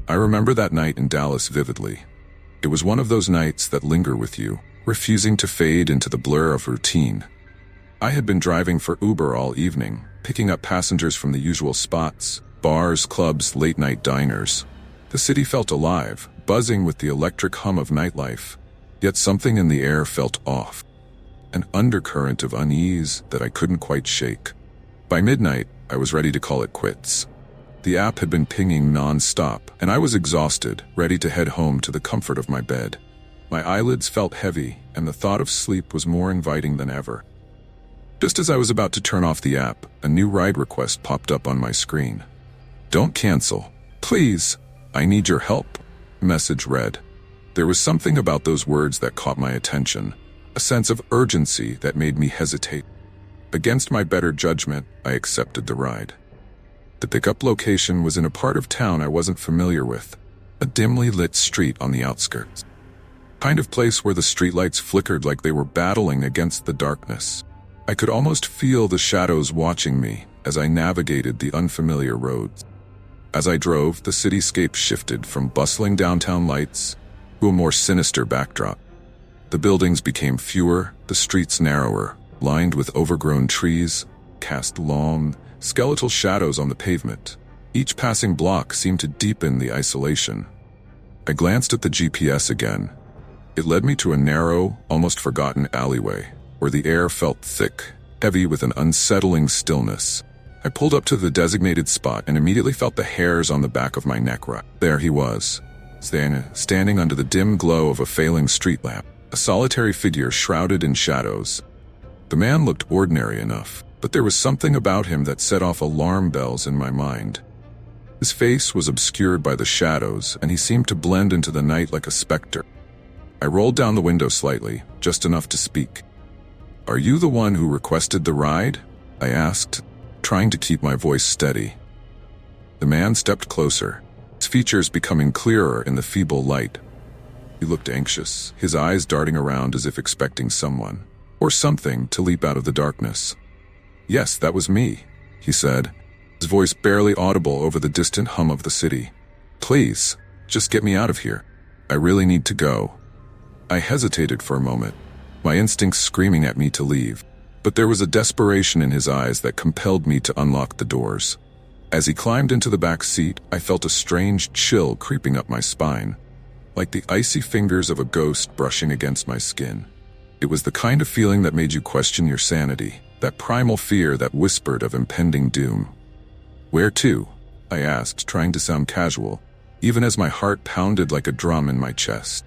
I remember that night in Dallas vividly. It was one of those nights that linger with you, refusing to fade into the blur of routine. I had been driving for Uber all evening, picking up passengers from the usual spots, bars, clubs, late-night diners. The city felt alive, buzzing with the electric hum of nightlife, yet something in the air felt off. An undercurrent of unease that I couldn't quite shake. By midnight, I was ready to call it quits. The app had been pinging non-stop, and I was exhausted, ready to head home to the comfort of my bed. My eyelids felt heavy, and the thought of sleep was more inviting than ever. Just as I was about to turn off the app, a new ride request popped up on my screen. "Don't cancel. Please, I need your help," message read. There was something about those words that caught my attention, a sense of urgency that made me hesitate. Against my better judgment, I accepted the ride. The pickup location was in a part of town I wasn't familiar with, a dimly lit street on the outskirts. Kind of place where the streetlights flickered like they were battling against the darkness. I could almost feel the shadows watching me as I navigated the unfamiliar roads. As I drove, the cityscape shifted from bustling downtown lights to a more sinister backdrop. The buildings became fewer, the streets narrower, lined with overgrown trees, cast long, skeletal shadows on the pavement. Each passing block seemed to deepen the isolation. I glanced at the GPS again. It led me to a narrow, almost forgotten alleyway, where the air felt thick, heavy with an unsettling stillness. I pulled up to the designated spot and immediately felt the hairs on the back of my neck rise. There he was, standing under the dim glow of a failing street lamp, a solitary figure shrouded in shadows. The man looked ordinary enough, but there was something about him that set off alarm bells in my mind. His face was obscured by the shadows, and he seemed to blend into the night like a specter. I rolled down the window slightly, just enough to speak. "Are you the one who requested the ride?" I asked, trying to keep my voice steady. The man stepped closer, his features becoming clearer in the feeble light. He looked anxious, his eyes darting around as if expecting someone, or something, to leap out of the darkness. "Yes, that was me," he said, his voice barely audible over the distant hum of the city. "Please, just get me out of here. I really need to go." I hesitated for a moment, my instincts screaming at me to leave, but there was a desperation in his eyes that compelled me to unlock the doors. As he climbed into the back seat, I felt a strange chill creeping up my spine, like the icy fingers of a ghost brushing against my skin. It was the kind of feeling that made you question your sanity, that primal fear that whispered of impending doom. "Where to?" I asked, trying to sound casual, even as my heart pounded like a drum in my chest.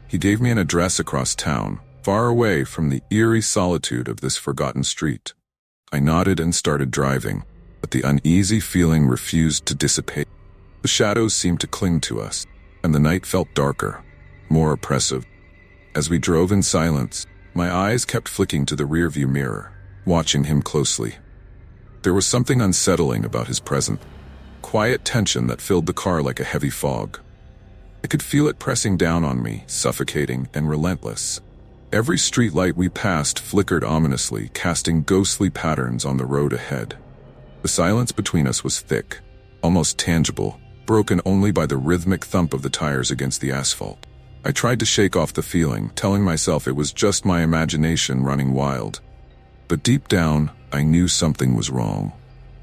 He gave me an address across town, far away from the eerie solitude of this forgotten street. I nodded and started driving, but the uneasy feeling refused to dissipate. The shadows seemed to cling to us, and the night felt darker, more oppressive. As we drove in silence, my eyes kept flicking to the rearview mirror, watching him closely. There was something unsettling about his presence, quiet tension that filled the car like a heavy fog. I could feel it pressing down on me, suffocating and relentless. Every streetlight we passed flickered ominously, casting ghostly patterns on the road ahead. The silence between us was thick, almost tangible, broken only by the rhythmic thump of the tires against the asphalt. I tried to shake off the feeling, telling myself it was just my imagination running wild. But deep down, I knew something was wrong.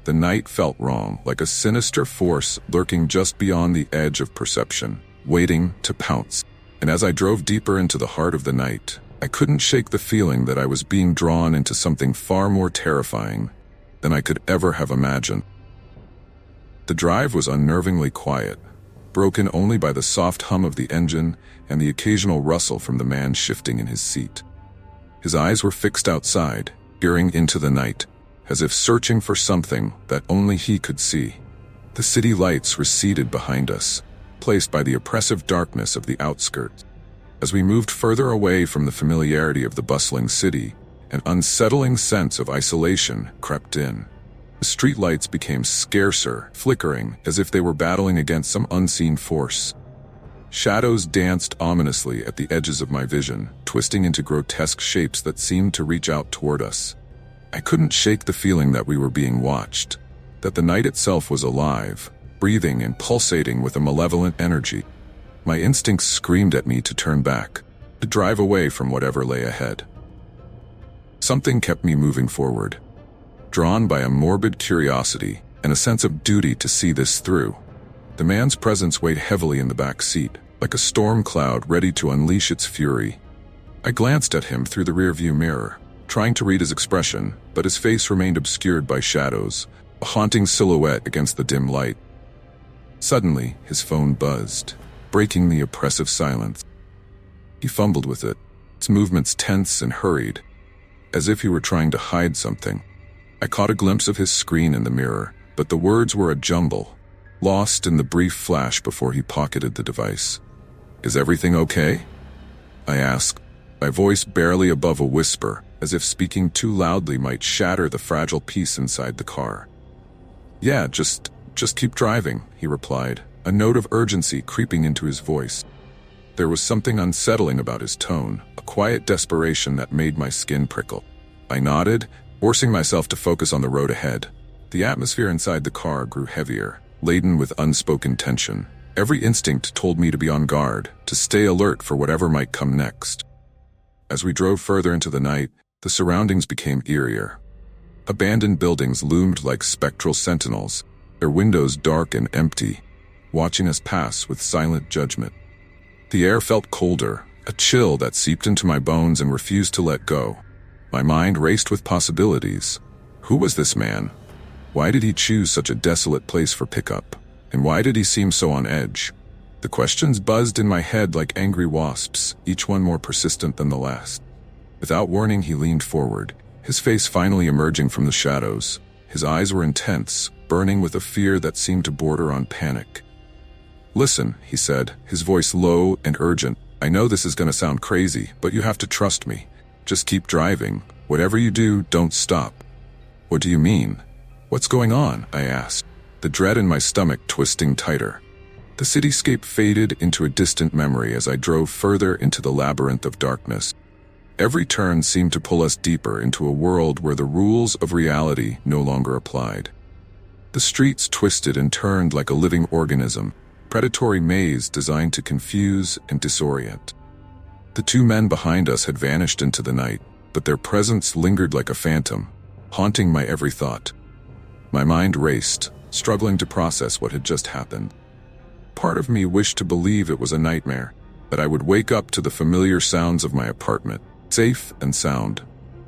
The night felt wrong, like a sinister force lurking just beyond the edge of perception, waiting to pounce. And as I drove deeper into the heart of the night, I couldn't shake the feeling that I was being drawn into something far more terrifying than I could ever have imagined. The drive was unnervingly quiet, broken only by the soft hum of the engine and the occasional rustle from the man shifting in his seat. His eyes were fixed outside, peering into the night, as if searching for something that only he could see. The city lights receded behind us, placed by the oppressive darkness of the outskirts. As we moved further away from the familiarity of the bustling city, an unsettling sense of isolation crept in. The streetlights became scarcer, flickering as if they were battling against some unseen force. Shadows danced ominously at the edges of my vision, twisting into grotesque shapes that seemed to reach out toward us. I couldn't shake the feeling that we were being watched, that the night itself was alive, breathing and pulsating with a malevolent energy. My instincts screamed at me to turn back, to drive away from whatever lay ahead. Something kept me moving forward, drawn by a morbid curiosity and a sense of duty to see this through. The man's presence weighed heavily in the back seat, like a storm cloud ready to unleash its fury. I glanced at him through the rearview mirror, trying to read his expression, but his face remained obscured by shadows, a haunting silhouette against the dim light. Suddenly, his phone buzzed, breaking the oppressive silence. He fumbled with it, its movements tense and hurried, as if he were trying to hide something. I caught a glimpse of his screen in the mirror, but the words were a jumble, lost in the brief flash before he pocketed the device. "Is everything okay?" I asked, my voice barely above a whisper, as if speaking too loudly might shatter the fragile peace inside the car. "Yeah, just keep driving," he replied, a note of urgency creeping into his voice. There was something unsettling about his tone, a quiet desperation that made my skin prickle. I nodded, forcing myself to focus on the road ahead. The atmosphere inside the car grew heavier, laden with unspoken tension. Every instinct told me to be on guard, to stay alert for whatever might come next. As we drove further into the night, the surroundings became eerier. Abandoned buildings loomed like spectral sentinels, their windows dark and empty, watching us pass with silent judgment. The air felt colder, a chill that seeped into my bones and refused to let go. My mind raced with possibilities. Who was this man? Why did he choose such a desolate place for pickup? And why did he seem so on edge? The questions buzzed in my head like angry wasps, each one more persistent than the last. Without warning, he leaned forward, his face finally emerging from the shadows. His eyes were intense, burning with a fear that seemed to border on panic. "Listen," he said, his voice low and urgent. "I know this is going to sound crazy, but you have to trust me. Just keep driving. Whatever you do, don't stop." "What do you mean? What's going on?" I asked, the dread in my stomach twisting tighter. The cityscape faded into a distant memory as I drove further into the labyrinth of darkness. Every turn seemed to pull us deeper into a world where the rules of reality no longer applied. The streets twisted and turned like a living organism, predatory maze designed to confuse and disorient. The two men behind us had vanished into the night, but their presence lingered like a phantom, haunting my every thought. My mind raced, struggling to process what had just happened. Part of me wished to believe it was a nightmare, that I would wake up to the familiar sounds of my apartment, safe and sound.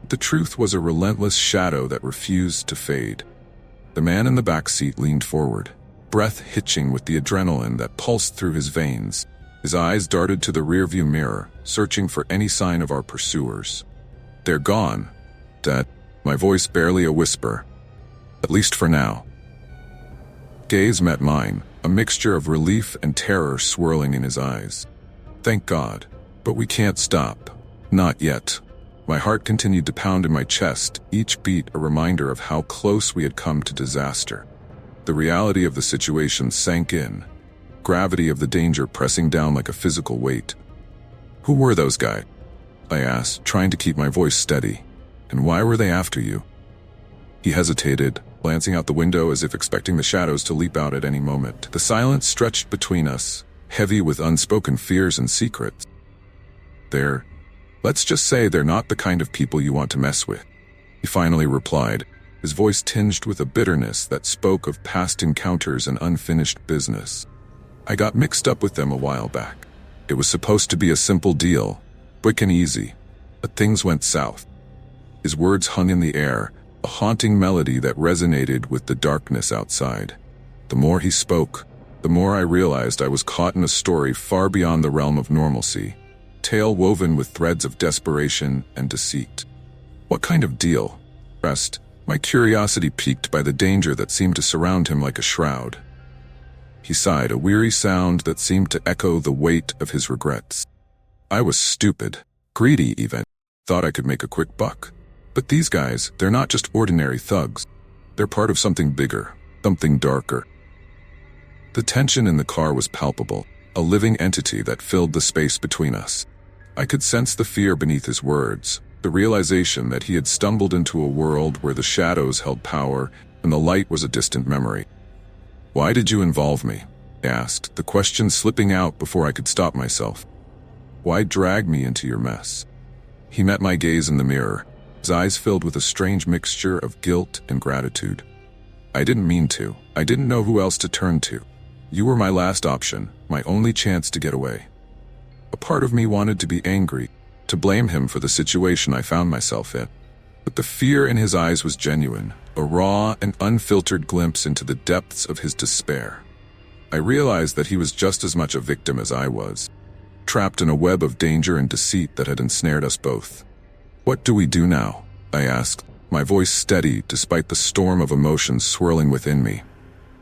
The truth was a relentless shadow that refused to fade. The man in the back seat leaned forward, breath hitching with the adrenaline that pulsed through his veins. His eyes darted to the rearview mirror, searching for any sign of our pursuers. "They're gone, Dad," my voice barely a whisper. "At least for now." Gaze met mine, a mixture of relief and terror swirling in his eyes. "Thank God. But we can't stop. Not yet." My heart continued to pound in my chest, each beat a reminder of how close we had come to disaster. The reality of the situation sank in, gravity of the danger pressing down like a physical weight. "Who were those guys?" I asked, trying to keep my voice steady. "And why were they after you?" He hesitated, glancing out the window as if expecting the shadows to leap out at any moment. The silence stretched between us, heavy with unspoken fears and secrets. Let's just say they're not the kind of people you want to mess with," he finally replied, his voice tinged with a bitterness that spoke of past encounters and unfinished business. "I got mixed up with them a while back. It was supposed to be a simple deal, quick and easy, but things went south." His words hung in the air, a haunting melody that resonated with the darkness outside. The more he spoke, the more I realized I was caught in a story far beyond the realm of normalcy, tale woven with threads of desperation and deceit. "What kind of deal?" Rest, my curiosity piqued by the danger that seemed to surround him like a shroud. He sighed, a weary sound that seemed to echo the weight of his regrets. "I was stupid, greedy even, thought I could make a quick buck. But these guys, they're not just ordinary thugs. They're part of something bigger, something darker." The tension in the car was palpable, a living entity that filled the space between us. I could sense the fear beneath his words, the realization that he had stumbled into a world where the shadows held power and the light was a distant memory. "Why did you involve me?" I asked, the question slipping out before I could stop myself. "Why drag me into your mess?" He met my gaze in the mirror, his eyes filled with a strange mixture of guilt and gratitude. "I didn't mean to. I didn't know who else to turn to. You were my last option, my only chance to get away." A part of me wanted to be angry, to blame him for the situation I found myself in. But the fear in his eyes was genuine, a raw and unfiltered glimpse into the depths of his despair. I realized that he was just as much a victim as I was, trapped in a web of danger and deceit that had ensnared us both. "What do we do now?" I asked, my voice steady despite the storm of emotions swirling within me.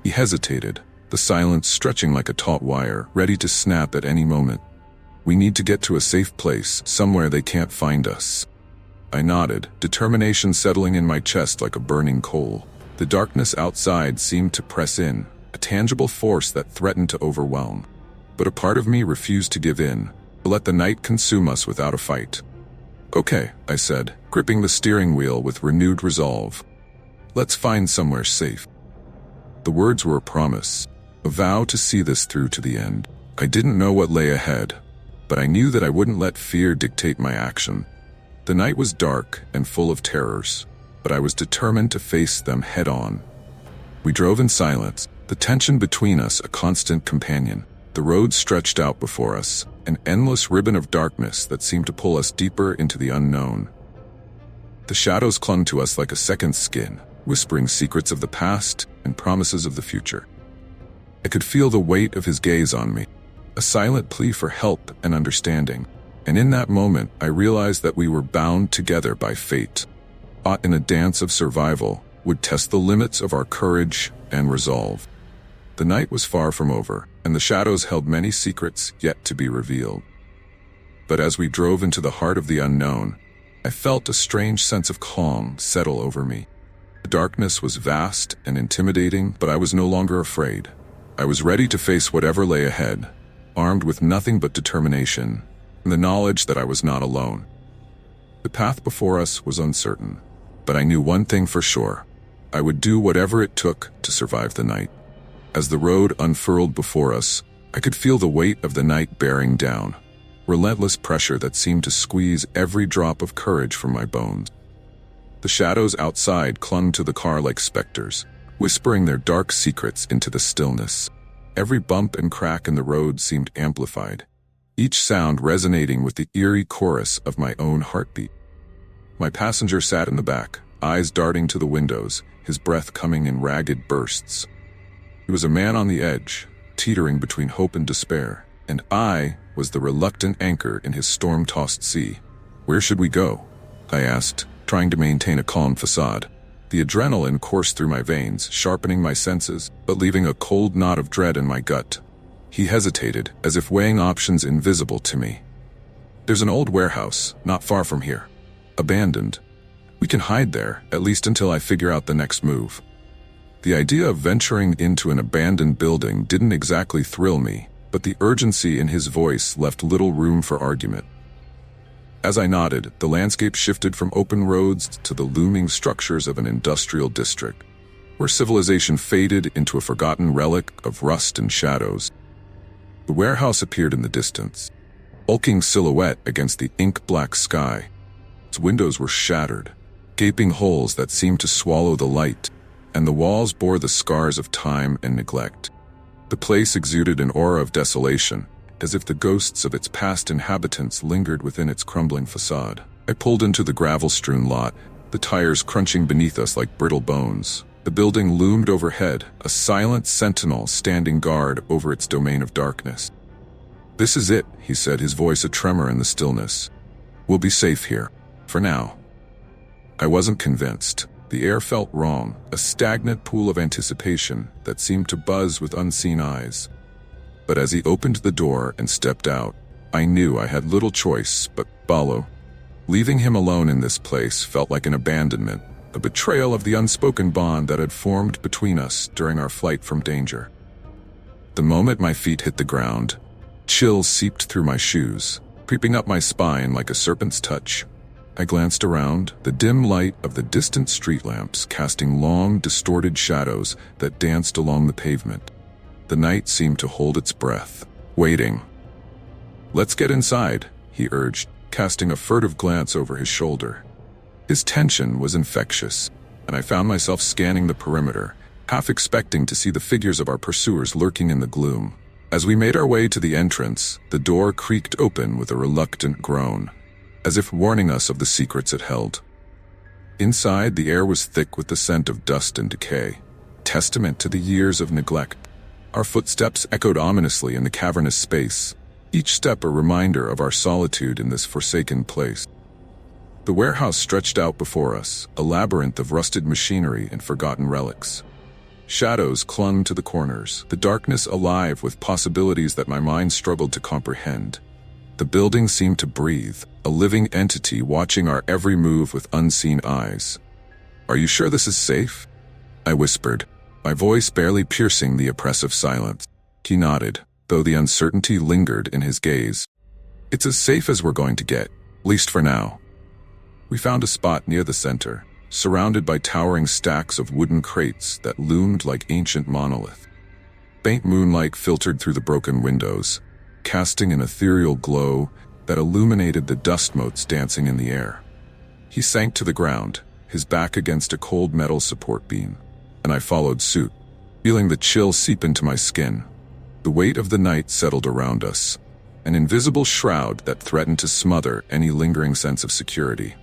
He hesitated, the silence stretching like a taut wire, ready to snap at any moment. "We need to get to a safe place, somewhere they can't find us." I nodded, determination settling in my chest like a burning coal. The darkness outside seemed to press in, a tangible force that threatened to overwhelm. But a part of me refused to give in, to let the night consume us without a fight. "Okay," I said, gripping the steering wheel with renewed resolve. "Let's find somewhere safe." The words were a promise, a vow to see this through to the end. I didn't know what lay ahead, but I knew that I wouldn't let fear dictate my action. The night was dark and full of terrors, but I was determined to face them head-on. We drove in silence, the tension between us a constant companion. The road stretched out before us, an endless ribbon of darkness that seemed to pull us deeper into the unknown. The shadows clung to us like a second skin, whispering secrets of the past and promises of the future. I could feel the weight of his gaze on me, a silent plea for help and understanding. And in that moment, I realized that we were bound together by fate. Caught in a dance of survival would test the limits of our courage and resolve. The night was far from over, and the shadows held many secrets yet to be revealed. But as we drove into the heart of the unknown, I felt a strange sense of calm settle over me. The darkness was vast and intimidating, but I was no longer afraid. I was ready to face whatever lay ahead, armed with nothing but determination, and the knowledge that I was not alone. The path before us was uncertain, but I knew one thing for sure. I would do whatever it took to survive the night. As the road unfurled before us, I could feel the weight of the night bearing down, relentless pressure that seemed to squeeze every drop of courage from my bones. The shadows outside clung to the car like specters, whispering their dark secrets into the stillness. Every bump and crack in the road seemed amplified, each sound resonating with the eerie chorus of my own heartbeat. My passenger sat in the back, eyes darting to the windows, his breath coming in ragged bursts. He was a man on the edge, teetering between hope and despair, and I was the reluctant anchor in his storm-tossed sea. "Where should we go?" I asked, trying to maintain a calm facade. The adrenaline coursed through my veins, sharpening my senses, but leaving a cold knot of dread in my gut. He hesitated, as if weighing options invisible to me. "There's an old warehouse, not far from here. Abandoned. We can hide there, at least until I figure out the next move." The idea of venturing into an abandoned building didn't exactly thrill me, but the urgency in his voice left little room for argument. As I nodded, the landscape shifted from open roads to the looming structures of an industrial district, where civilization faded into a forgotten relic of rust and shadows. The warehouse appeared in the distance, bulking silhouette against the ink-black sky. Its windows were shattered, gaping holes that seemed to swallow the light, and the walls bore the scars of time and neglect. The place exuded an aura of desolation, as if the ghosts of its past inhabitants lingered within its crumbling facade. I pulled into the gravel-strewn lot, the tires crunching beneath us like brittle bones. The building loomed overhead, a silent sentinel standing guard over its domain of darkness. "This is it," he said, his voice a tremor in the stillness. "We'll be safe here, for now." I wasn't convinced. The air felt wrong, a stagnant pool of anticipation that seemed to buzz with unseen eyes. But as he opened the door and stepped out, I knew I had little choice but follow. Leaving him alone in this place felt like an abandonment, a betrayal of the unspoken bond that had formed between us during our flight from danger. The moment my feet hit the ground, chills seeped through my shoes, creeping up my spine like a serpent's touch. I glanced around, the dim light of the distant street lamps casting long, distorted shadows that danced along the pavement. The night seemed to hold its breath, waiting. "Let's get inside," he urged, casting a furtive glance over his shoulder. His tension was infectious, and I found myself scanning the perimeter, half expecting to see the figures of our pursuers lurking in the gloom. As we made our way to the entrance, the door creaked open with a reluctant groan, as if warning us of the secrets it held. Inside, the air was thick with the scent of dust and decay, testament to the years of neglect. Our footsteps echoed ominously in the cavernous space, each step a reminder of our solitude in this forsaken place. The warehouse stretched out before us, a labyrinth of rusted machinery and forgotten relics. Shadows clung to the corners, the darkness alive with possibilities that my mind struggled to comprehend. The building seemed to breathe, a living entity watching our every move with unseen eyes. "Are you sure this is safe?" I whispered, my voice barely piercing the oppressive silence. He nodded, though the uncertainty lingered in his gaze. "It's as safe as we're going to get, at least for now." We found a spot near the center, surrounded by towering stacks of wooden crates that loomed like ancient monoliths. Faint moonlight filtered through the broken windows, casting an ethereal glow that illuminated the dust motes dancing in the air. He sank to the ground, his back against a cold metal support beam, and I followed suit, feeling the chill seep into my skin. The weight of the night settled around us, an invisible shroud that threatened to smother any lingering sense of security.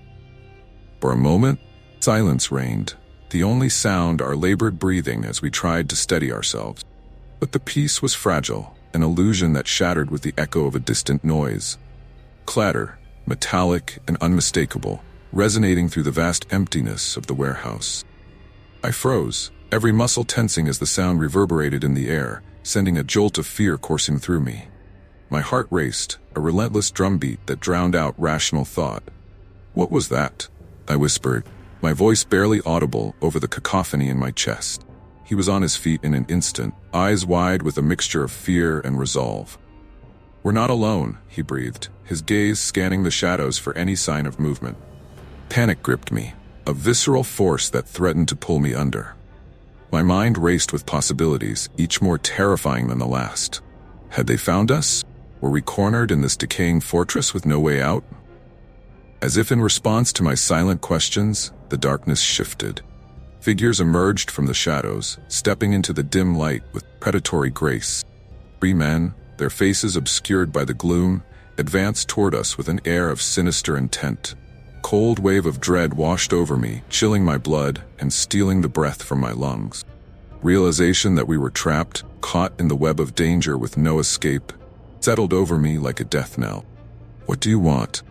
For a moment, silence reigned, the only sound our labored breathing as we tried to steady ourselves. But the peace was fragile, an illusion that shattered with the echo of a distant noise. Clatter, metallic and unmistakable, resonating through the vast emptiness of the warehouse. I froze, every muscle tensing as the sound reverberated in the air, sending a jolt of fear coursing through me. My heart raced, a relentless drumbeat that drowned out rational thought. "What was that?" I whispered, my voice barely audible over the cacophony in my chest. He was on his feet in an instant, eyes wide with a mixture of fear and resolve. "We're not alone," he breathed, his gaze scanning the shadows for any sign of movement. Panic gripped me, a visceral force that threatened to pull me under. My mind raced with possibilities, each more terrifying than the last. Had they found us? Were we cornered in this decaying fortress with no way out? As if in response to my silent questions, the darkness shifted. Figures emerged from the shadows, stepping into the dim light with predatory grace. 3 men, their faces obscured by the gloom, advanced toward us with an air of sinister intent. Cold wave of dread washed over me, chilling my blood and stealing the breath from my lungs. Realization that we were trapped, caught in the web of danger with no escape, settled over me like a death knell. "What do you want?"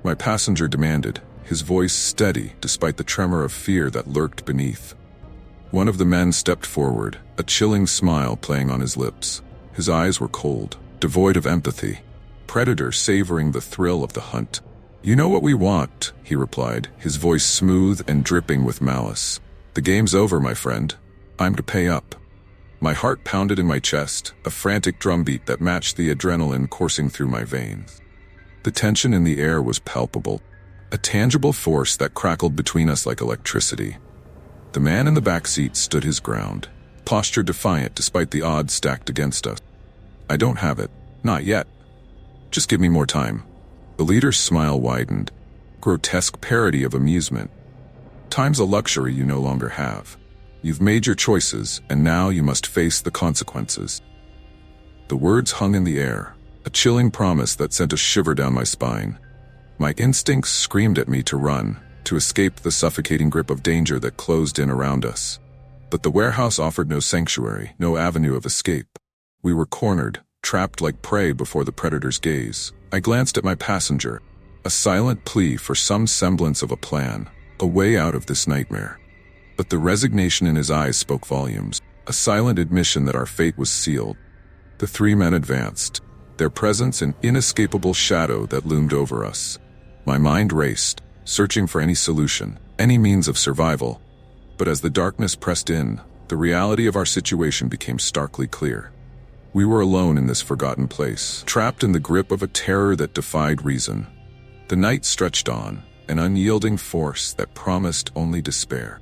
my passenger demanded, his voice steady despite the tremor of fear that lurked beneath. One of the men stepped forward, a chilling smile playing on his lips. His eyes were cold, devoid of empathy, predator savoring the thrill of the hunt. "You know what we want," he replied, his voice smooth and dripping with malice. "The game's over, my friend. I'm to pay up." My heart pounded in my chest, a frantic drumbeat that matched the adrenaline coursing through my veins. The tension in the air was palpable, a tangible force that crackled between us like electricity. The man in the back seat stood his ground, posture defiant despite the odds stacked against us. "I don't have it. Not yet. Just give me more time." The leader's smile widened, grotesque parody of amusement. "Time's a luxury you no longer have. You've made your choices, and now you must face the consequences." The words hung in the air, a chilling promise that sent a shiver down my spine. My instincts screamed at me to run, to escape the suffocating grip of danger that closed in around us. But the warehouse offered no sanctuary, no avenue of escape. We were cornered, trapped like prey before the predator's gaze. I glanced at my passenger, a silent plea for some semblance of a plan, a way out of this nightmare. But the resignation in his eyes spoke volumes, a silent admission that our fate was sealed. The 3 men advanced, their presence an inescapable shadow that loomed over us. My mind raced, searching for any solution, any means of survival. But as the darkness pressed in, the reality of our situation became starkly clear. We were alone in this forgotten place, trapped in the grip of a terror that defied reason. The night stretched on, an unyielding force that promised only despair.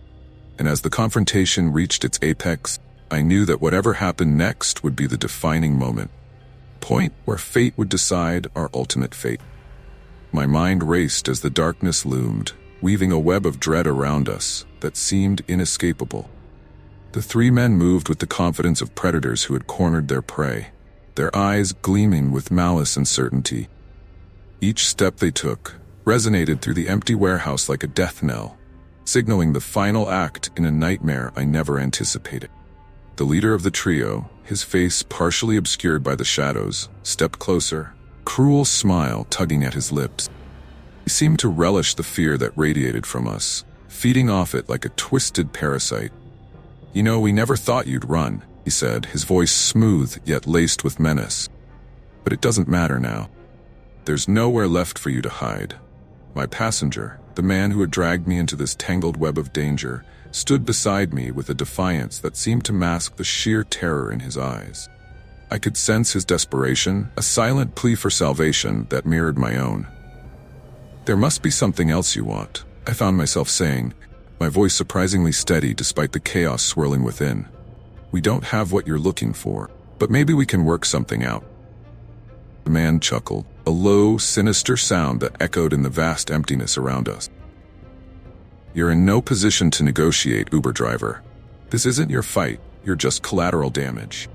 And as the confrontation reached its apex, I knew that whatever happened next would be the defining moment, point where fate would decide our ultimate fate. My mind raced as the darkness loomed, weaving a web of dread around us that seemed inescapable. The three men moved with the confidence of predators who had cornered their prey, their eyes gleaming with malice and certainty. Each step they took resonated through the empty warehouse like a death knell, signaling the final act in a nightmare I never anticipated. The leader of the trio, his face partially obscured by the shadows, stepped closer, cruel smile tugging at his lips. He seemed to relish the fear that radiated from us, feeding off it like a twisted parasite. "You know, we never thought you'd run," he said, his voice smooth yet laced with menace. "But it doesn't matter now. There's nowhere left for you to hide." My passenger, the man who had dragged me into this tangled web of danger, stood beside me with a defiance that seemed to mask the sheer terror in his eyes. I could sense his desperation, a silent plea for salvation that mirrored my own. "There must be something else you want," I found myself saying, my voice surprisingly steady despite the chaos swirling within. "We don't have what you're looking for, but maybe we can work something out." The man chuckled, a low, sinister sound that echoed in the vast emptiness around us. "You're in no position to negotiate, Uber driver. This isn't your fight, you're just collateral damage."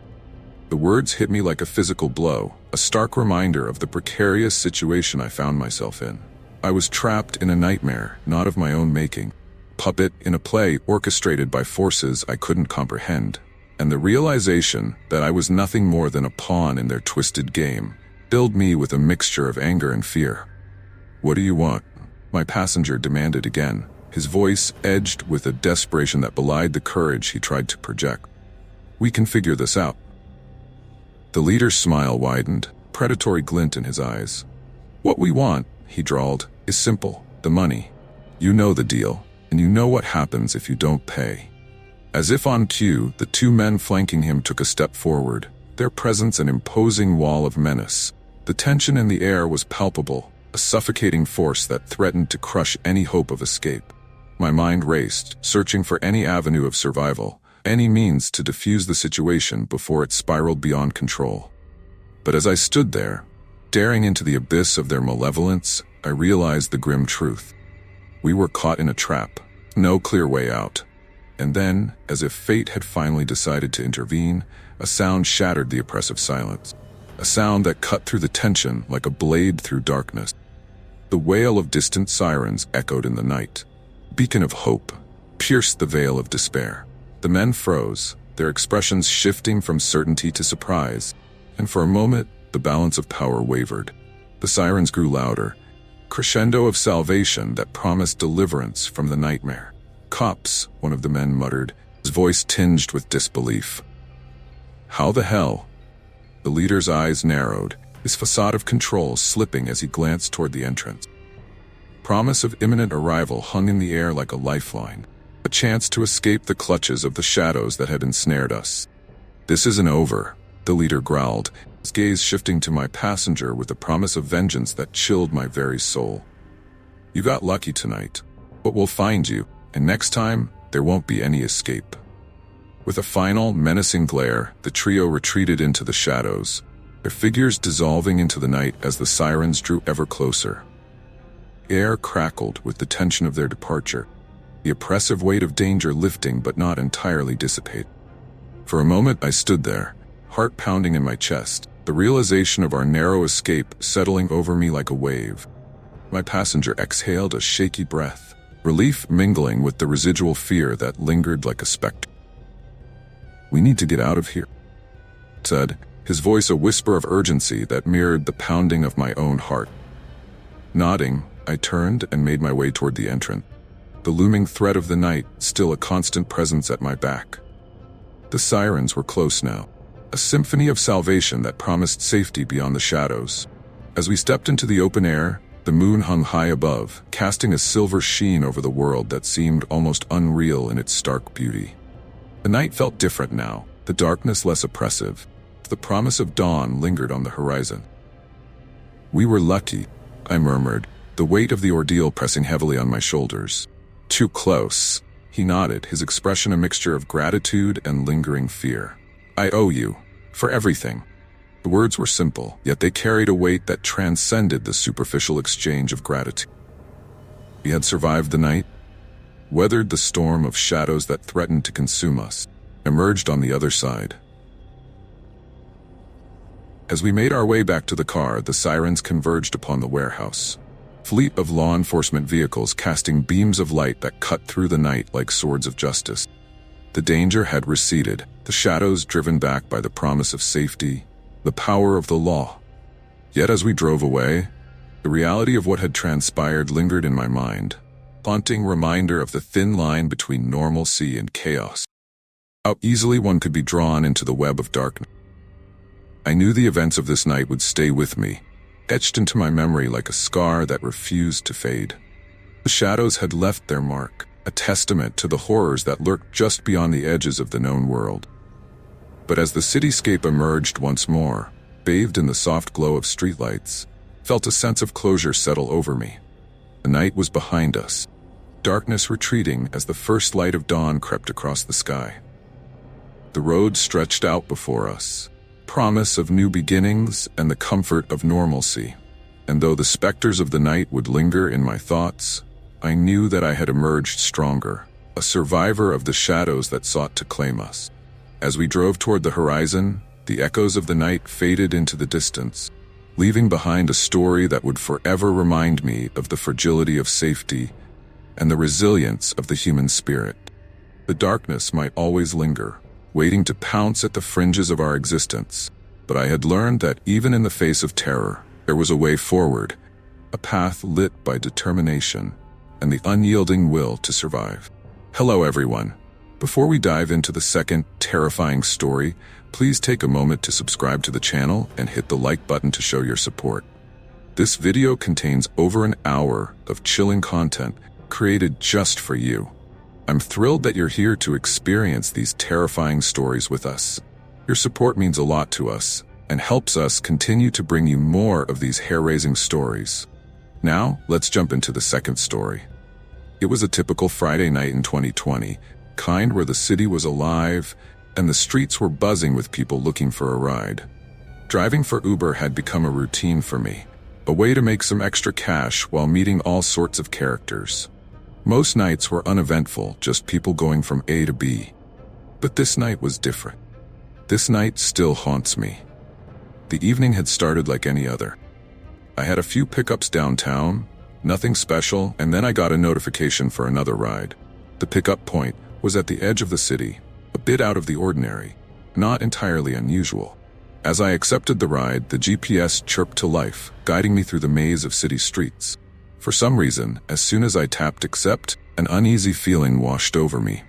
The words hit me like a physical blow, a stark reminder of the precarious situation I found myself in. I was trapped in a nightmare, not of my own making, puppet in a play orchestrated by forces I couldn't comprehend, and the realization that I was nothing more than a pawn in their twisted game filled me with a mixture of anger and fear. "What do you want?" my passenger demanded again, his voice edged with a desperation that belied the courage he tried to project. "We can figure this out." The leader's smile widened, predatory glint in his eyes. "What we want," he drawled, "is simple, the money. You know the deal, and you know what happens if you don't pay." As if on cue, the two men flanking him took a step forward, their presence an imposing wall of menace. The tension in the air was palpable, a suffocating force that threatened to crush any hope of escape. My mind raced, searching for any avenue of survival, any means to defuse the situation before it spiraled beyond control. But as I stood there, staring into the abyss of their malevolence, I realized the grim truth. We were caught in a trap, no clear way out. And then, as if fate had finally decided to intervene, a sound shattered the oppressive silence. A sound that cut through the tension like a blade through darkness. The wail of distant sirens echoed in the night. Beacon of hope pierced the veil of despair. The men froze, their expressions shifting from certainty to surprise, and for a moment, the balance of power wavered. The sirens grew louder, crescendo of salvation that promised deliverance from the nightmare. "Cops," one of the men muttered, his voice tinged with disbelief. "How the hell?" The leader's eyes narrowed, his facade of control slipping as he glanced toward the entrance. Promise of imminent arrival hung in the air like a lifeline, a chance to escape the clutches of the shadows that had ensnared us. "This isn't over," the leader growled, his gaze shifting to my passenger with a promise of vengeance that chilled my very soul. "You got lucky tonight, but we'll find you, and next time, there won't be any escape." With a final, menacing glare, the trio retreated into the shadows, their figures dissolving into the night as the sirens drew ever closer. Air crackled with the tension of their departure, the oppressive weight of danger lifting but not entirely dissipate. For a moment I stood there, heart pounding in my chest, the realization of our narrow escape settling over me like a wave. My passenger exhaled a shaky breath, relief mingling with the residual fear that lingered like a specter. "We need to get out of here," he said, his voice a whisper of urgency that mirrored the pounding of my own heart. Nodding, I turned and made my way toward the entrance, the looming threat of the night still a constant presence at my back. The sirens were close now, a symphony of salvation that promised safety beyond the shadows. As we stepped into the open air, the moon hung high above, casting a silver sheen over the world that seemed almost unreal in its stark beauty. The night felt different now, the darkness less oppressive. The promise of dawn lingered on the horizon. "We were lucky," I murmured, the weight of the ordeal pressing heavily on my shoulders. Too close. He nodded, his expression a mixture of gratitude and lingering fear. I owe you. For everything. The words were simple, yet they carried a weight that transcended the superficial exchange of gratitude. We had survived the night, weathered the storm of shadows that threatened to consume us, emerged on the other side. As we made our way back to the car, the sirens converged upon the warehouse. Fleet of law enforcement vehicles casting beams of light that cut through the night like swords of justice. The danger had receded, the shadows driven back by the promise of safety, the power of the law. Yet as we drove away, the reality of what had transpired lingered in my mind, haunting reminder of the thin line between normalcy and chaos. How easily one could be drawn into the web of darkness. I knew the events of this night would stay with me, etched into my memory like a scar that refused to fade. The shadows had left their mark, a testament to the horrors that lurked just beyond the edges of the known world. But as the cityscape emerged once more, bathed in the soft glow of streetlights, felt a sense of closure settle over me. The night was behind us, darkness retreating as the first light of dawn crept across the sky. The road stretched out before us, promise of new beginnings and the comfort of normalcy. And though the specters of the night would linger in my thoughts, I knew that I had emerged stronger, a survivor of the shadows that sought to claim us. As we drove toward the horizon, the echoes of the night faded into the distance, leaving behind a story that would forever remind me of the fragility of safety and the resilience of the human spirit. The darkness might always linger, waiting to pounce at the fringes of our existence, but I had learned that even in the face of terror, there was a way forward, a path lit by determination and the unyielding will to survive. Hello everyone. Before we dive into the second terrifying story, please take a moment to subscribe to the channel and hit the like button to show your support. This video contains over an hour of chilling content created just for you. I'm thrilled that you're here to experience these terrifying stories with us. Your support means a lot to us and helps us continue to bring you more of these hair-raising stories. Now, let's jump into the second story. It was a typical Friday night in 2020, kind where the city was alive and the streets were buzzing with people looking for a ride. Driving for Uber had become a routine for me, a way to make some extra cash while meeting all sorts of characters. Most nights were uneventful, just people going from A to B. But this night was different. This night still haunts me. The evening had started like any other. I had a few pickups downtown, nothing special, and then I got a notification for another ride. The pickup point was at the edge of the city, a bit out of the ordinary, not entirely unusual. As I accepted the ride, the GPS chirped to life, guiding me through the maze of city streets. For some reason, as soon as I tapped accept, an uneasy feeling washed over me.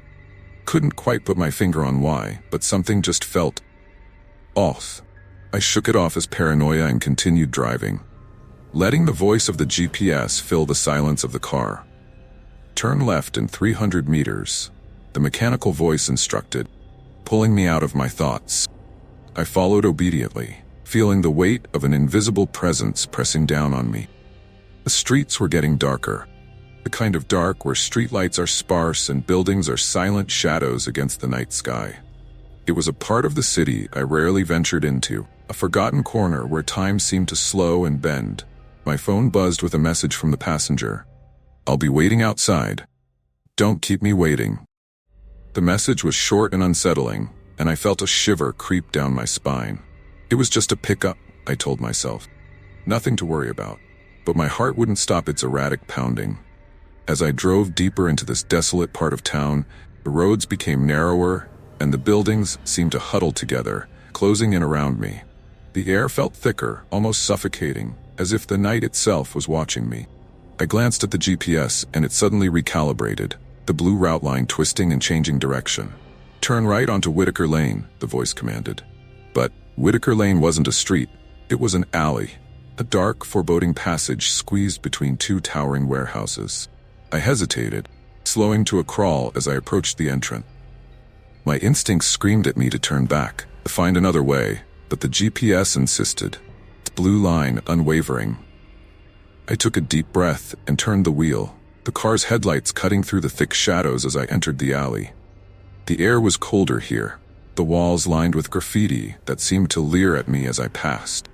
Couldn't quite put my finger on why, but something just felt off. I shook it off as paranoia and continued driving, letting the voice of the GPS fill the silence of the car. Turn left in 300 meters, the mechanical voice instructed, pulling me out of my thoughts. I followed obediently, feeling the weight of an invisible presence pressing down on me. The streets were getting darker, the kind of dark where streetlights are sparse and buildings are silent shadows against the night sky. It was a part of the city I rarely ventured into, a forgotten corner where time seemed to slow and bend. My phone buzzed with a message from the passenger. "I'll be waiting outside. Don't keep me waiting." The message was short and unsettling, and I felt a shiver creep down my spine. It was just a pickup, I told myself. Nothing to worry about. But my heart wouldn't stop its erratic pounding. As I drove deeper into this desolate part of town, the roads became narrower, and the buildings seemed to huddle together, closing in around me. The air felt thicker, almost suffocating, as if the night itself was watching me. I glanced at the GPS, and it suddenly recalibrated, the blue route line twisting and changing direction. "Turn right onto Whitaker Lane," the voice commanded. But Whitaker Lane wasn't a street, it was an alley. A dark, foreboding passage squeezed between two towering warehouses. I hesitated, slowing to a crawl as I approached the entrance. My instincts screamed at me to turn back, to find another way, but the GPS insisted, its blue line unwavering. I took a deep breath and turned the wheel, the car's headlights cutting through the thick shadows as I entered the alley. The air was colder here, the walls lined with graffiti that seemed to leer at me as I passed.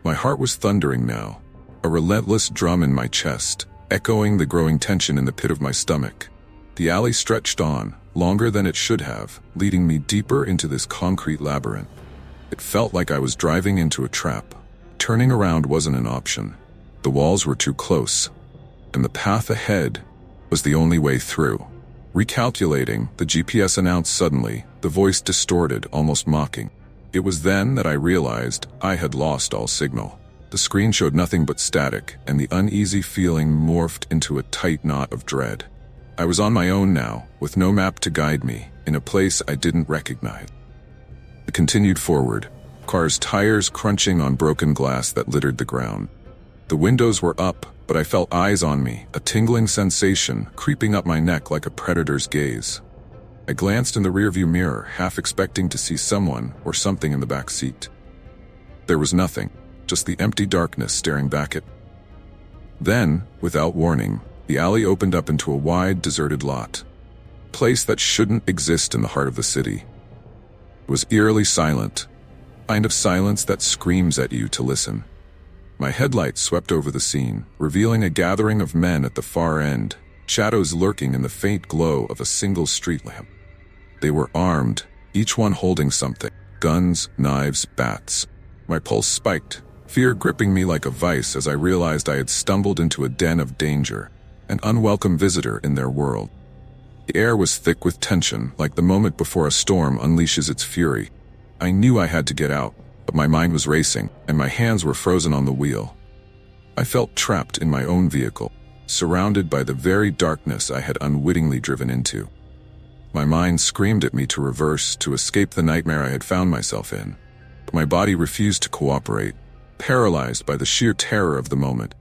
My heart was thundering now, a relentless drum in my chest, echoing the growing tension in the pit of my stomach. The alley stretched on, longer than it should have, leading me deeper into this concrete labyrinth. It felt like I was driving into a trap. Turning around wasn't an option. The walls were too close, and the path ahead was the only way through. Recalculating, the GPS announced suddenly, the voice distorted, almost mocking. It was then that I realized I had lost all signal. The screen showed nothing but static, and the uneasy feeling morphed into a tight knot of dread. I was on my own now, with no map to guide me, in a place I didn't recognize. I continued forward, car's tires crunching on broken glass that littered the ground. The windows were up, but I felt eyes on me, a tingling sensation creeping up my neck like a predator's gaze. I glanced in the rearview mirror, half expecting to see someone or something in the back seat. There was nothing, just the empty darkness staring back at me. Then, without warning, the alley opened up into a wide, deserted lot. A place that shouldn't exist in the heart of the city. It was eerily silent, kind of silence that screams at you to listen. My headlights swept over the scene, revealing a gathering of men at the far end, shadows lurking in the faint glow of a single street lamp. They were armed, each one holding something, guns, knives, bats. My pulse spiked, fear gripping me like a vice as I realized I had stumbled into a den of danger, an unwelcome visitor in their world. The air was thick with tension, like the moment before a storm unleashes its fury. I knew I had to get out, but my mind was racing, and my hands were frozen on the wheel. I felt trapped in my own vehicle, surrounded by the very darkness I had unwittingly driven into. My mind screamed at me to reverse, to escape the nightmare I had found myself in. But my body refused to cooperate, paralyzed by the sheer terror of the moment.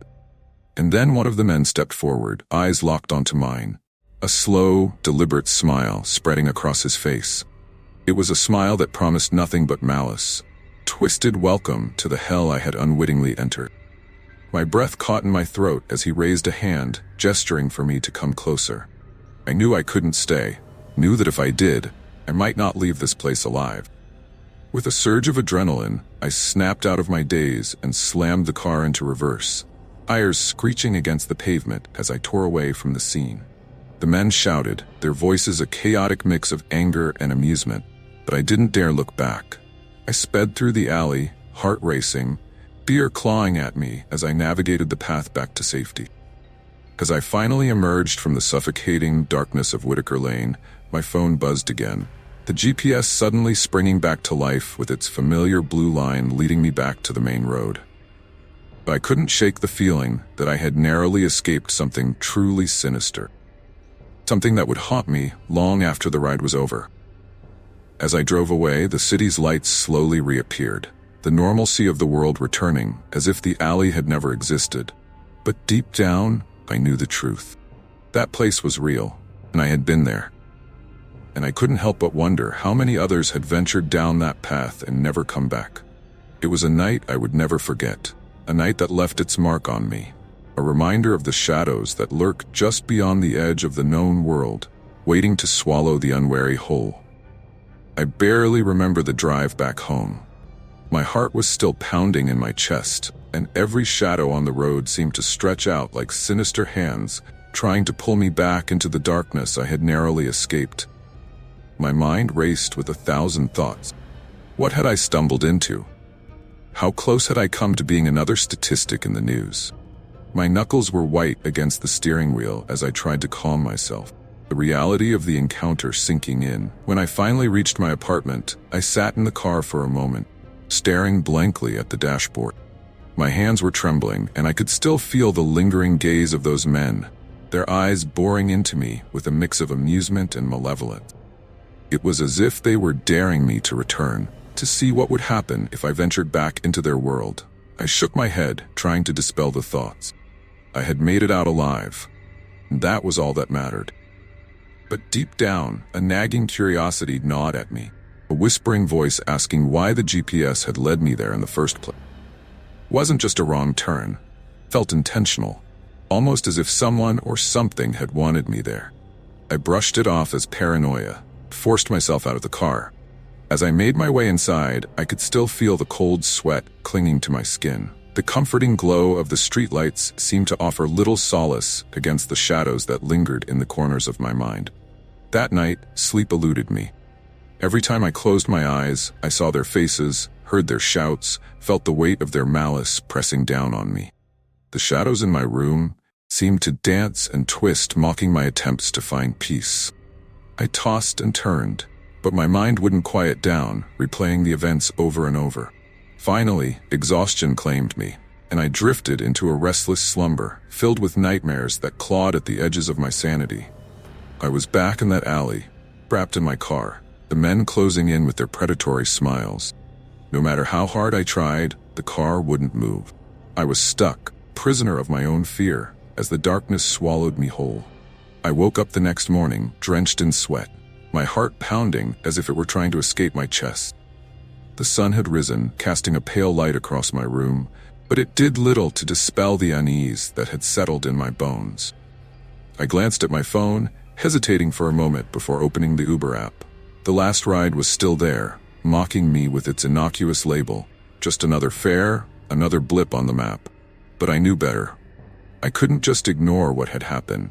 And then one of the men stepped forward, eyes locked onto mine, a slow, deliberate smile spreading across his face. It was a smile that promised nothing but malice, twisted welcome to the hell I had unwittingly entered. My breath caught in my throat as he raised a hand, gesturing for me to come closer. I knew I couldn't stay, knew that if I did, I might not leave this place alive. With a surge of adrenaline, I snapped out of my daze and slammed the car into reverse, tires screeching against the pavement as I tore away from the scene. The men shouted, their voices a chaotic mix of anger and amusement, but I didn't dare look back. I sped through the alley, heart racing, fear clawing at me as I navigated the path back to safety. As I finally emerged from the suffocating darkness of Whitaker Lane, my phone buzzed again, the GPS suddenly springing back to life with its familiar blue line leading me back to the main road. But I couldn't shake the feeling that I had narrowly escaped something truly sinister. Something that would haunt me long after the ride was over. As I drove away, the city's lights slowly reappeared, the normalcy of the world returning, as if the alley had never existed. But deep down, I knew the truth. That place was real, and I had been there. And I couldn't help but wonder how many others had ventured down that path and never come back. It was a night I would never forget, a night that left its mark on me, a reminder of the shadows that lurk just beyond the edge of the known world, waiting to swallow the unwary whole. I barely remember the drive back home. My heart was still pounding in my chest, and every shadow on the road seemed to stretch out like sinister hands, trying to pull me back into the darkness I had narrowly escaped. My mind raced with 1,000 thoughts. What had I stumbled into? How close had I come to being another statistic in the news? My knuckles were white against the steering wheel as I tried to calm myself, the reality of the encounter sinking in. When I finally reached my apartment, I sat in the car for a moment, staring blankly at the dashboard. My hands were trembling, and I could still feel the lingering gaze of those men, their eyes boring into me with a mix of amusement and malevolence. It was as if they were daring me to return, to see what would happen if I ventured back into their world. I shook my head, trying to dispel the thoughts. I had made it out alive, and that was all that mattered. But deep down, a nagging curiosity gnawed at me, a whispering voice asking why the GPS had led me there in the first place. It wasn't just a wrong turn. felt intentional, almost as if someone or something had wanted me there. I brushed it off as paranoia, forced myself out of the car. As I made my way inside, I could still feel the cold sweat clinging to my skin. The comforting glow of the streetlights seemed to offer little solace against the shadows that lingered in the corners of my mind. That night, sleep eluded me. Every time I closed my eyes, I saw their faces, heard their shouts, felt the weight of their malice pressing down on me. The shadows in my room seemed to dance and twist, mocking my attempts to find peace. I tossed and turned, but my mind wouldn't quiet down, replaying the events over and over. Finally, exhaustion claimed me, and I drifted into a restless slumber, filled with nightmares that clawed at the edges of my sanity. I was back in that alley, trapped in my car, the men closing in with their predatory smiles. No matter how hard I tried, the car wouldn't move. I was stuck, prisoner of my own fear, as the darkness swallowed me whole. I woke up the next morning, drenched in sweat, my heart pounding as if it were trying to escape my chest. The sun had risen, casting a pale light across my room, but it did little to dispel the unease that had settled in my bones. I glanced at my phone, hesitating for a moment before opening the Uber app. The last ride was still there, mocking me with its innocuous label, just another fare, another blip on the map. But I knew better. I couldn't just ignore what had happened.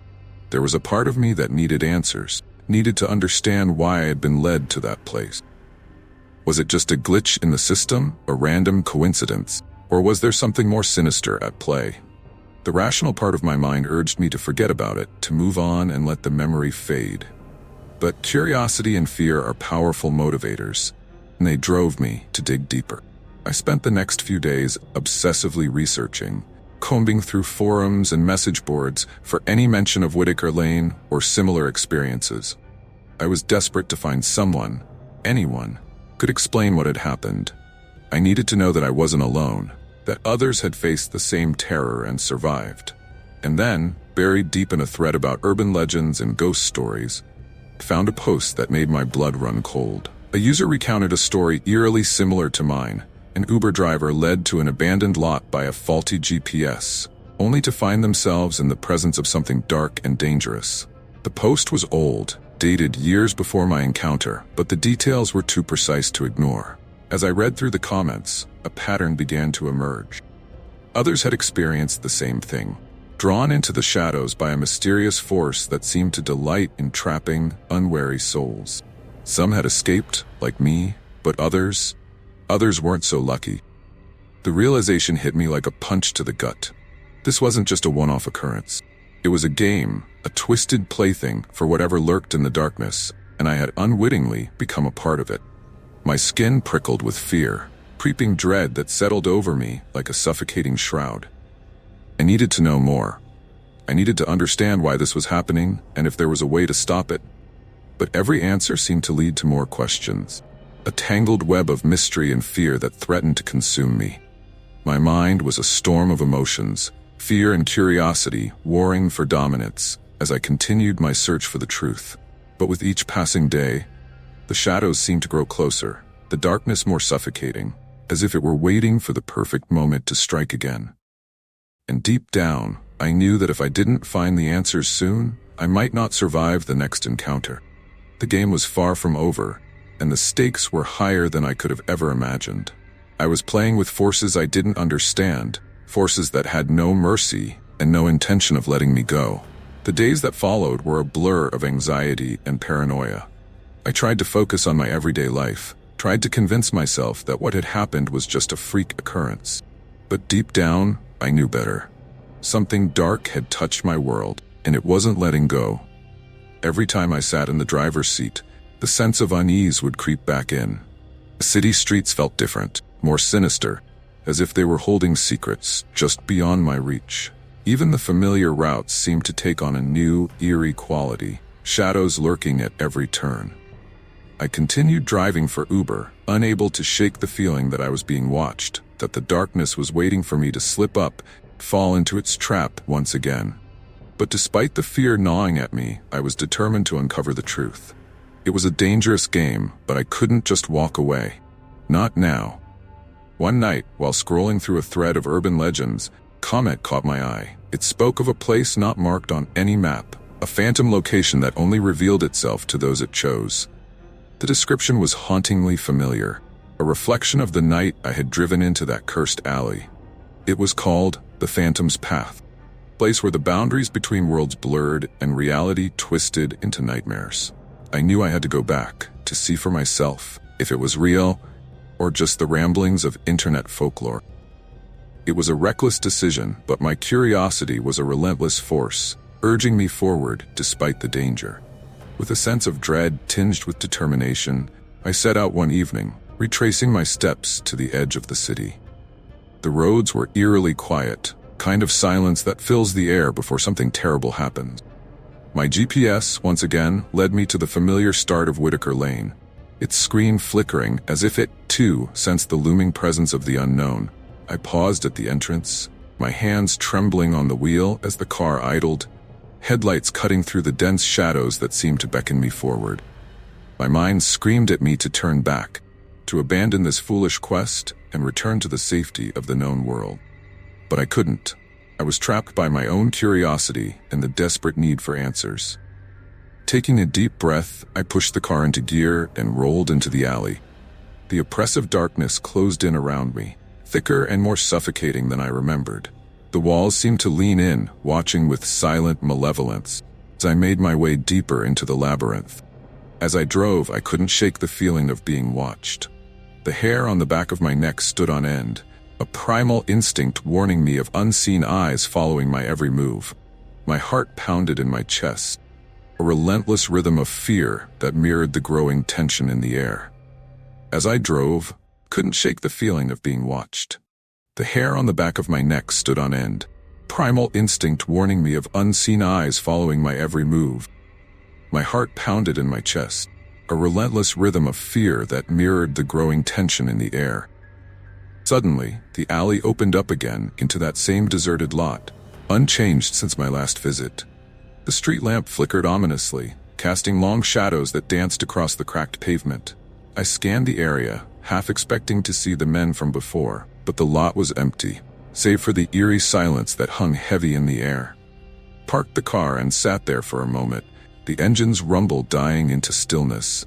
There was a part of me that needed answers, needed to understand why I had been led to that place. Was it just a glitch in the system, a random coincidence, or was there something more sinister at play? The rational part of my mind urged me to forget about it, to move on and let the memory fade. But curiosity and fear are powerful motivators, and they drove me to dig deeper. I spent the next few days obsessively researching, combing through forums and message boards for any mention of Whitaker Lane or similar experiences. I was desperate to find someone, anyone, could explain what had happened. I needed to know that I wasn't alone, that others had faced the same terror and survived. And then, buried deep in a thread about urban legends and ghost stories, I found a post that made my blood run cold. A user recounted a story eerily similar to mine. An Uber driver led to an abandoned lot by a faulty GPS, only to find themselves in the presence of something dark and dangerous. The post was old, dated years before my encounter, but the details were too precise to ignore. As I read through the comments, a pattern began to emerge. Others had experienced the same thing, drawn into the shadows by a mysterious force that seemed to delight in trapping unwary souls. Some had escaped, like me, but others weren't so lucky. The realization hit me like a punch to the gut. This wasn't just a one-off occurrence. It was a game, a twisted plaything for whatever lurked in the darkness, and I had unwittingly become a part of it. My skin prickled with fear, creeping dread that settled over me like a suffocating shroud. I needed to know more. I needed to understand why this was happening and if there was a way to stop it. But every answer seemed to lead to more questions. A tangled web of mystery and fear that threatened to consume me. My mind was a storm of emotions, fear and curiosity warring for dominance as I continued my search for the truth. But with each passing day, the shadows seemed to grow closer, the darkness more suffocating, as if it were waiting for the perfect moment to strike again. And deep down, I knew that if I didn't find the answers soon, I might not survive the next encounter. The game was far from over, and the stakes were higher than I could have ever imagined. I was playing with forces I didn't understand, forces that had no mercy and no intention of letting me go. The days that followed were a blur of anxiety and paranoia. I tried to focus on my everyday life, tried to convince myself that what had happened was just a freak occurrence. But deep down, I knew better. Something dark had touched my world, and it wasn't letting go. Every time I sat in the driver's seat, the sense of unease would creep back in. The city streets felt different, more sinister, as if they were holding secrets just beyond my reach. Even the familiar routes seemed to take on a new, eerie quality, shadows lurking at every turn. I continued driving for Uber, unable to shake the feeling that I was being watched, that the darkness was waiting for me to slip up, fall into its trap once again. But despite the fear gnawing at me, I was determined to uncover the truth. It was a dangerous game, but I couldn't just walk away. Not now. One night, while scrolling through a thread of urban legends, comment caught my eye. It spoke of a place not marked on any map, a phantom location that only revealed itself to those it chose. The description was hauntingly familiar, a reflection of the night I had driven into that cursed alley. It was called the Phantom's Path, a place where the boundaries between worlds blurred and reality twisted into nightmares. I knew I had to go back to see for myself if it was real or just the ramblings of internet folklore. It was a reckless decision, but my curiosity was a relentless force, urging me forward despite the danger. With a sense of dread tinged with determination, I set out one evening, retracing my steps to the edge of the city. The roads were eerily quiet, kind of silence that fills the air before something terrible happens. My GPS, once again, led me to the familiar start of Whitaker Lane, its screen flickering as if it, too, sensed the looming presence of the unknown. I paused at the entrance, my hands trembling on the wheel as the car idled, headlights cutting through the dense shadows that seemed to beckon me forward. My mind screamed at me to turn back, to abandon this foolish quest and return to the safety of the known world. But I couldn't. I was trapped by my own curiosity and the desperate need for answers. Taking a deep breath, I pushed the car into gear and rolled into the alley. The oppressive darkness closed in around me, thicker and more suffocating than I remembered. The walls seemed to lean in, watching with silent malevolence, as I made my way deeper into the labyrinth. As I drove, I couldn't shake the feeling of being watched. The hair on the back of my neck stood on end, a primal instinct warning me of unseen eyes following my every move. My heart pounded in my chest, a relentless rhythm of fear that mirrored the growing tension in the air. As I drove, couldn't shake the feeling of being watched. The hair on the back of my neck stood on end, primal instinct warning me of unseen eyes following my every move. My heart pounded in my chest, a relentless rhythm of fear that mirrored the growing tension in the air. Suddenly, the alley opened up again into that same deserted lot, unchanged since my last visit. The street lamp flickered ominously, casting long shadows that danced across the cracked pavement. I scanned the area, half expecting to see the men from before, but the lot was empty, save for the eerie silence that hung heavy in the air. Parked the car and sat there for a moment, the engine's rumble dying into stillness.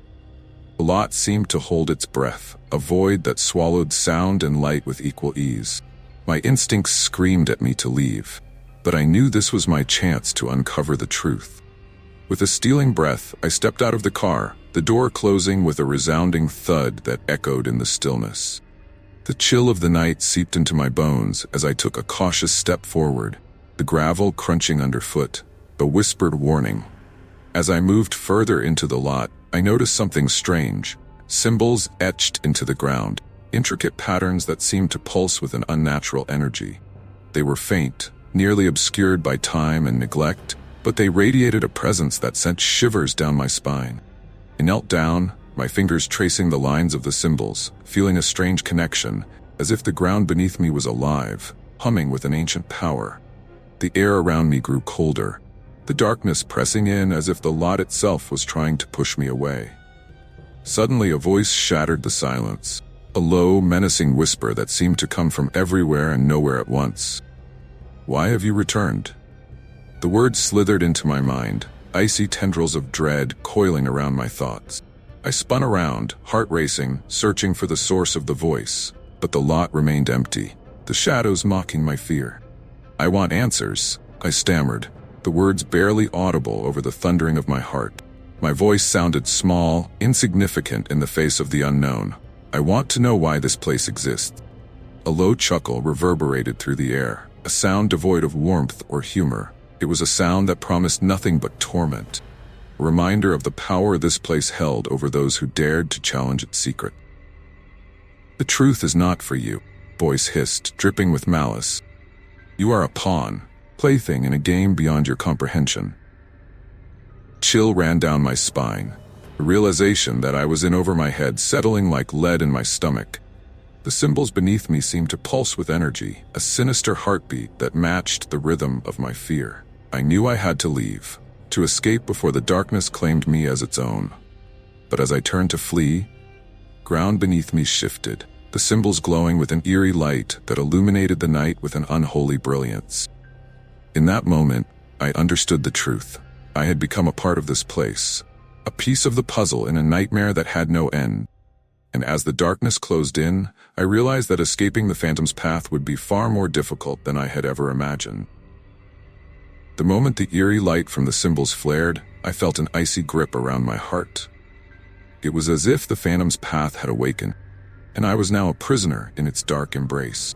The lot seemed to hold its breath, a void that swallowed sound and light with equal ease. My instincts screamed at me to leave, but I knew this was my chance to uncover the truth. With a stealing breath, I stepped out of the car, the door closing with a resounding thud that echoed in the stillness. The chill of the night seeped into my bones as I took a cautious step forward, the gravel crunching underfoot, a whispered warning. As I moved further into the lot, I noticed something strange. Symbols etched into the ground, intricate patterns that seemed to pulse with an unnatural energy. They were faint, nearly obscured by time and neglect, but they radiated a presence that sent shivers down my spine. I knelt down, my fingers tracing the lines of the symbols, feeling a strange connection, as if the ground beneath me was alive, humming with an ancient power. The air around me grew colder, the darkness pressing in as if the lot itself was trying to push me away. Suddenly a voice shattered the silence, a low, menacing whisper that seemed to come from everywhere and nowhere at once. "Why have you returned?" The words slithered into my mind, icy tendrils of dread coiling around my thoughts. I spun around, heart racing, searching for the source of the voice, but the lot remained empty, the shadows mocking my fear. "I want answers," I stammered, the words barely audible over the thundering of my heart. My voice sounded small, insignificant in the face of the unknown. "I want to know why this place exists." A low chuckle reverberated through the air, a sound devoid of warmth or humor. It was a sound that promised nothing but torment, a reminder of the power this place held over those who dared to challenge its secret. "The truth is not for you," voice hissed, dripping with malice. "You are a pawn, plaything in a game beyond your comprehension." Chill ran down my spine, the realization that I was in over my head settling like lead in my stomach. The symbols beneath me seemed to pulse with energy, a sinister heartbeat that matched the rhythm of my fear. I knew I had to leave, to escape before the darkness claimed me as its own. But as I turned to flee, ground beneath me shifted, the symbols glowing with an eerie light that illuminated the night with an unholy brilliance. In that moment, I understood the truth. I had become a part of this place, a piece of the puzzle in a nightmare that had no end. And as the darkness closed in, I realized that escaping the Phantom's path would be far more difficult than I had ever imagined. The moment the eerie light from the symbols flared, I felt an icy grip around my heart. It was as if the Phantom's path had awakened, and I was now a prisoner in its dark embrace.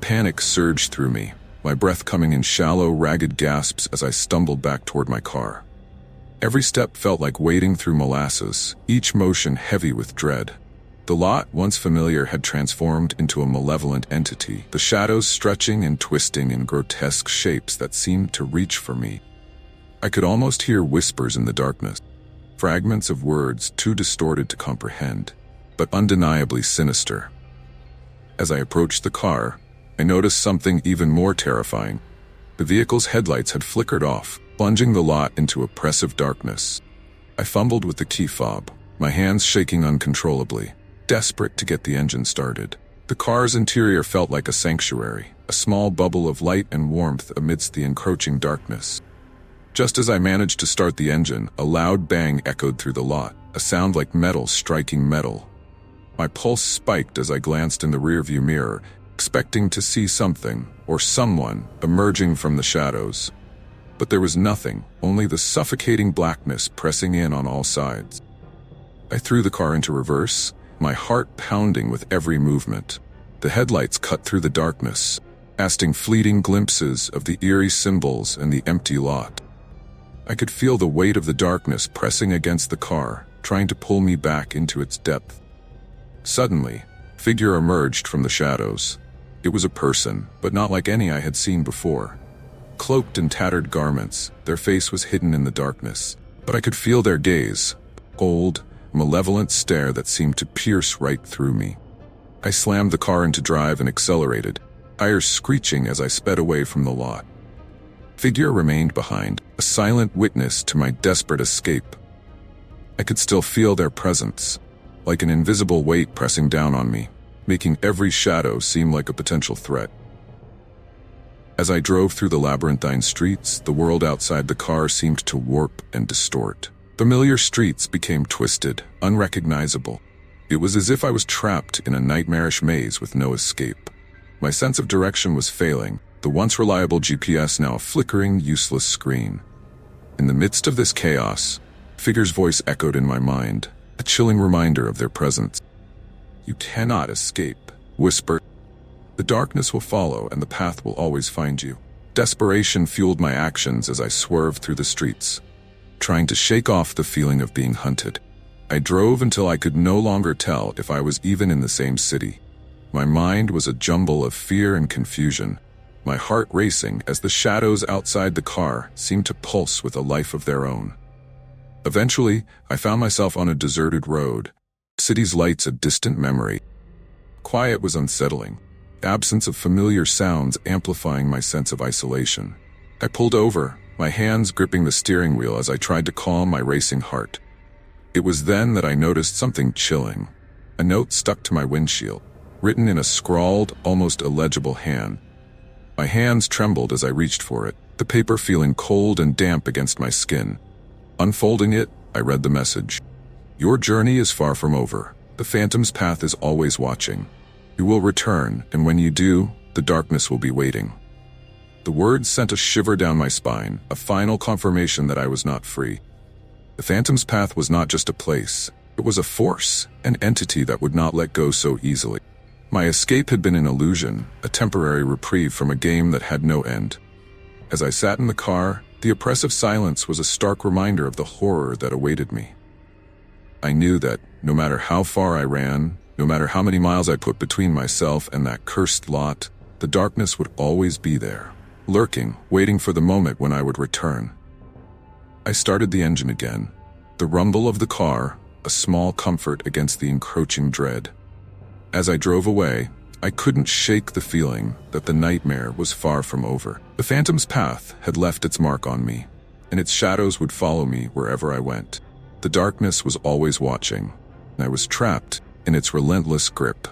Panic surged through me, my breath coming in shallow, ragged gasps as I stumbled back toward my car. Every step felt like wading through molasses, each motion heavy with dread. The lot, once familiar, had transformed into a malevolent entity, the shadows stretching and twisting in grotesque shapes that seemed to reach for me. I could almost hear whispers in the darkness, fragments of words too distorted to comprehend, but undeniably sinister. As I approached the car, I noticed something even more terrifying. The vehicle's headlights had flickered off, plunging the lot into oppressive darkness. I fumbled with the key fob, my hands shaking uncontrollably, desperate to get the engine started. The car's interior felt like a sanctuary, a small bubble of light and warmth amidst the encroaching darkness. Just as I managed to start the engine, a loud bang echoed through the lot, a sound like metal striking metal. My pulse spiked as I glanced in the rearview mirror, expecting to see something, or someone, emerging from the shadows. But there was nothing, only the suffocating blackness pressing in on all sides. I threw the car into reverse, my heart pounding with every movement. The headlights cut through the darkness, casting fleeting glimpses of the eerie symbols and the empty lot. I could feel the weight of the darkness pressing against the car, trying to pull me back into its depth. Suddenly, a figure emerged from the shadows. It was a person, but not like any I had seen before. Cloaked in tattered garments, their face was hidden in the darkness, but I could feel their gaze, cold, malevolent stare that seemed to pierce right through me. I slammed the car into drive and accelerated, tires screeching as I sped away from the lot. Figure remained behind, a silent witness to my desperate escape. I could still feel their presence, like an invisible weight pressing down on me, making every shadow seem like a potential threat. As I drove through the labyrinthine streets, the world outside the car seemed to warp and distort. Familiar streets became twisted, unrecognizable. It was as if I was trapped in a nightmarish maze with no escape. My sense of direction was failing, the once reliable GPS now a flickering, useless screen. In the midst of this chaos, a figure's voice echoed in my mind, a chilling reminder of their presence. "You cannot escape," whispered. "The darkness will follow and the path will always find you." Desperation fueled my actions as I swerved through the streets, trying to shake off the feeling of being hunted. I drove until I could no longer tell if I was even in the same city. My mind was a jumble of fear and confusion, my heart racing as the shadows outside the car seemed to pulse with a life of their own. Eventually, I found myself on a deserted road, city's lights a distant memory. Quiet was unsettling, the absence of familiar sounds amplifying my sense of isolation. I pulled over, my hands gripping the steering wheel as I tried to calm my racing heart. It was then that I noticed something chilling. A note stuck to my windshield, written in a scrawled, almost illegible hand. My hands trembled as I reached for it, the paper feeling cold and damp against my skin. Unfolding it, I read the message. "Your journey is far from over. The Phantom's path is always watching. You will return, and when you do, the darkness will be waiting." The words sent a shiver down my spine, a final confirmation that I was not free. The Phantom's path was not just a place. It was a force, an entity that would not let go so easily. My escape had been an illusion, a temporary reprieve from a game that had no end. As I sat in the car, the oppressive silence was a stark reminder of the horror that awaited me. I knew that, no matter how far I ran, no matter how many miles I put between myself and that cursed lot, the darkness would always be there, lurking, waiting for the moment when I would return. I started the engine again, the rumble of the car, a small comfort against the encroaching dread. As I drove away, I couldn't shake the feeling that the nightmare was far from over. The Phantom's path had left its mark on me, and its shadows would follow me wherever I went. The darkness was always watching, and I was trapped in its relentless grip.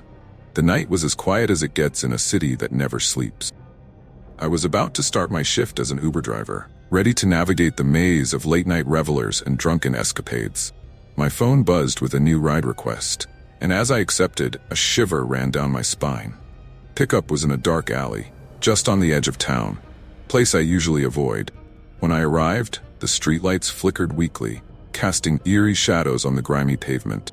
The night was as quiet as it gets in a city that never sleeps. I was about to start my shift as an Uber driver, ready to navigate the maze of late-night revelers and drunken escapades. My phone buzzed with a new ride request, and as I accepted, a shiver ran down my spine. Pickup was in a dark alley, just on the edge of town, place I usually avoid. When I arrived, the streetlights flickered weakly, casting eerie shadows on the grimy pavement.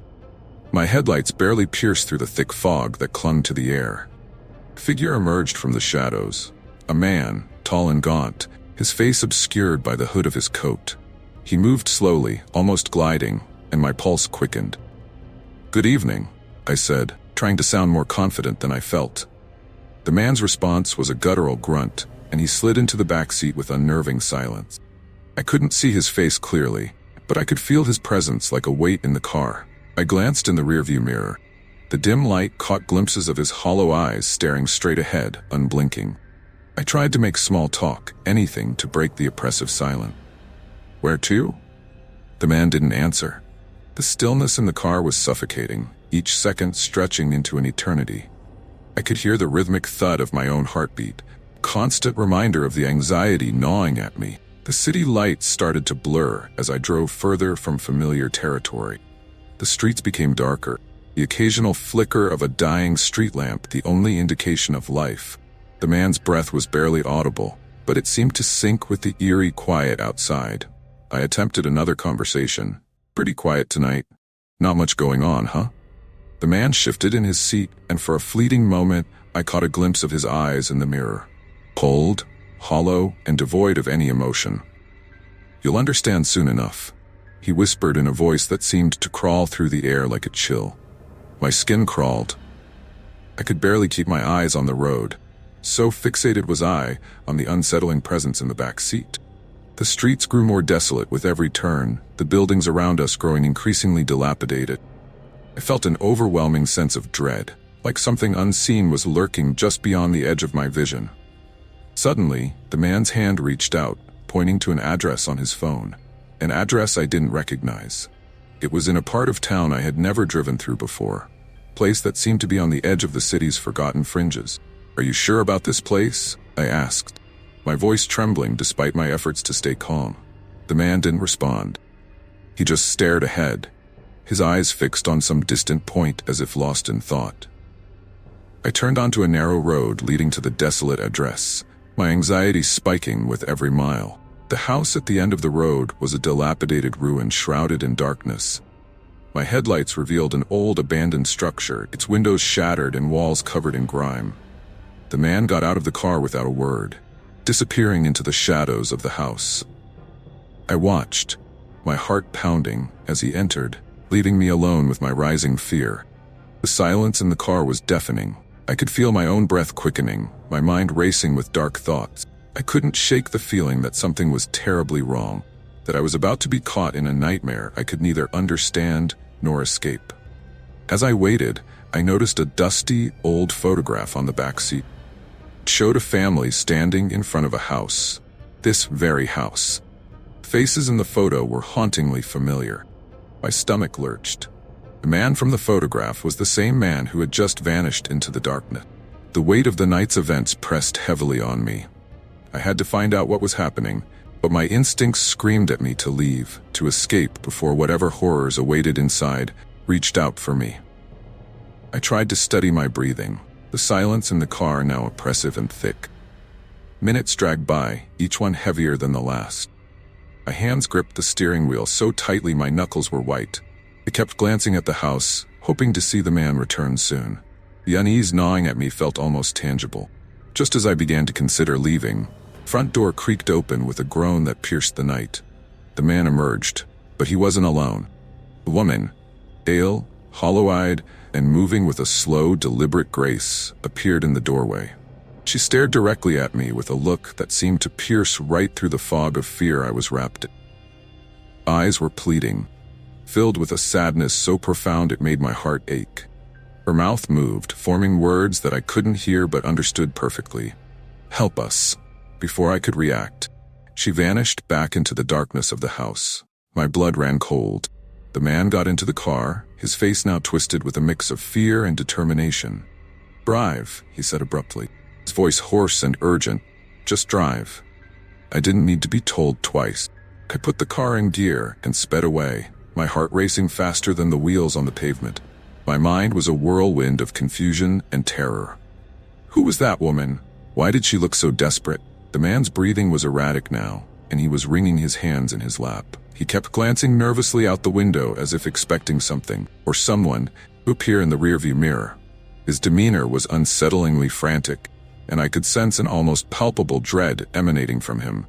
My headlights barely pierced through the thick fog that clung to the air. A figure emerged from the shadows. A man, tall and gaunt, his face obscured by the hood of his coat. He moved slowly, almost gliding, and my pulse quickened. "Good evening," I said, trying to sound more confident than I felt. The man's response was a guttural grunt, and he slid into the back seat with unnerving silence. I couldn't see his face clearly, but I could feel his presence like a weight in the car. I glanced in the rearview mirror. The dim light caught glimpses of his hollow eyes staring straight ahead, unblinking. I tried to make small talk, anything to break the oppressive silence. "Where to?" The man didn't answer. The stillness in the car was suffocating, each second stretching into an eternity. I could hear the rhythmic thud of my own heartbeat, constant reminder of the anxiety gnawing at me. The city lights started to blur as I drove further from familiar territory. The streets became darker, the occasional flicker of a dying street lamp the only indication of life. The man's breath was barely audible, but it seemed to sync with the eerie quiet outside. I attempted another conversation. "Pretty quiet tonight. Not much going on, huh?" The man shifted in his seat, and for a fleeting moment, I caught a glimpse of his eyes in the mirror. Cold, hollow, and devoid of any emotion. "You'll understand soon enough," he whispered in a voice that seemed to crawl through the air like a chill. My skin crawled. I could barely keep my eyes on the road. So fixated was I on the unsettling presence in the back seat. The streets grew more desolate with every turn, the buildings around us growing increasingly dilapidated. I felt an overwhelming sense of dread, like something unseen was lurking just beyond the edge of my vision. Suddenly, the man's hand reached out, pointing to an address on his phone. An address I didn't recognize. It was in a part of town I had never driven through before, a place that seemed to be on the edge of the city's forgotten fringes. "Are you sure about this place?" I asked, my voice trembling despite my efforts to stay calm. The man didn't respond. He just stared ahead, his eyes fixed on some distant point as if lost in thought. I turned onto a narrow road leading to the desolate address, my anxiety spiking with every mile. The house at the end of the road was a dilapidated ruin shrouded in darkness. My headlights revealed an old abandoned structure, its windows shattered and walls covered in grime. The man got out of the car without a word, disappearing into the shadows of the house. I watched, my heart pounding, as he entered, leaving me alone with my rising fear. The silence in the car was deafening. I could feel my own breath quickening, my mind racing with dark thoughts. I couldn't shake the feeling that something was terribly wrong, that I was about to be caught in a nightmare I could neither understand nor escape. As I waited, I noticed a dusty, old photograph on the back seat. It showed a family standing in front of a house. This very house. Faces in the photo were hauntingly familiar. My stomach lurched. The man from the photograph was the same man who had just vanished into the darkness. The weight of the night's events pressed heavily on me. I had to find out what was happening, but my instincts screamed at me to leave, to escape before whatever horrors awaited inside reached out for me. I tried to steady my breathing, the silence in the car now oppressive and thick. Minutes dragged by, each one heavier than the last. My hands gripped the steering wheel so tightly my knuckles were white. I kept glancing at the house, hoping to see the man return soon. The unease gnawing at me felt almost tangible. Just as I began to consider leaving, the front door creaked open with a groan that pierced the night. The man emerged, but he wasn't alone. The woman, pale, hollow-eyed, and moving with a slow, deliberate grace, appeared in the doorway. She stared directly at me with a look that seemed to pierce right through the fog of fear I was wrapped in. Eyes were pleading, filled with a sadness so profound it made my heart ache. Her mouth moved, forming words that I couldn't hear but understood perfectly. "Help us." Before I could react, she vanished back into the darkness of the house. My blood ran cold. The man got into the car, his face now twisted with a mix of fear and determination. "Drive," he said abruptly, his voice hoarse and urgent. "Just drive." I didn't need to be told twice. I put the car in gear and sped away, my heart racing faster than the wheels on the pavement. My mind was a whirlwind of confusion and terror. Who was that woman? Why did she look so desperate? The man's breathing was erratic now, and he was wringing his hands in his lap. He kept glancing nervously out the window as if expecting something, or someone, to appear in the rearview mirror. His demeanor was unsettlingly frantic, and I could sense an almost palpable dread emanating from him.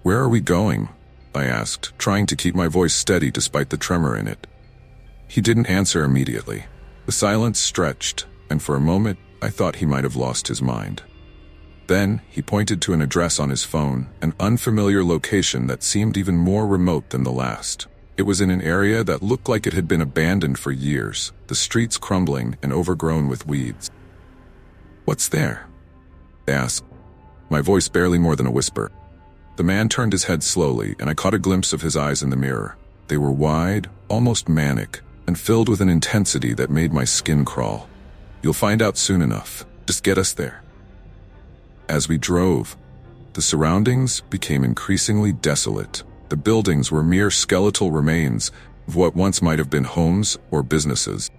"Where are we going?" I asked, trying to keep my voice steady despite the tremor in it. He didn't answer immediately. The silence stretched, and for a moment I thought he might have lost his mind. Then he pointed to an address on his phone, an unfamiliar location that seemed even more remote than the last. It was in an area that looked like it had been abandoned for years, the streets crumbling and overgrown with weeds. "What's there?" I asked, my voice barely more than a whisper. The man turned his head slowly, and I caught a glimpse of his eyes in the mirror. They were wide, almost manic, and filled with an intensity that made my skin crawl. "You'll find out soon enough. Just get us there." As we drove, the surroundings became increasingly desolate. The buildings were mere skeletal remains of what once might have been homes or businesses.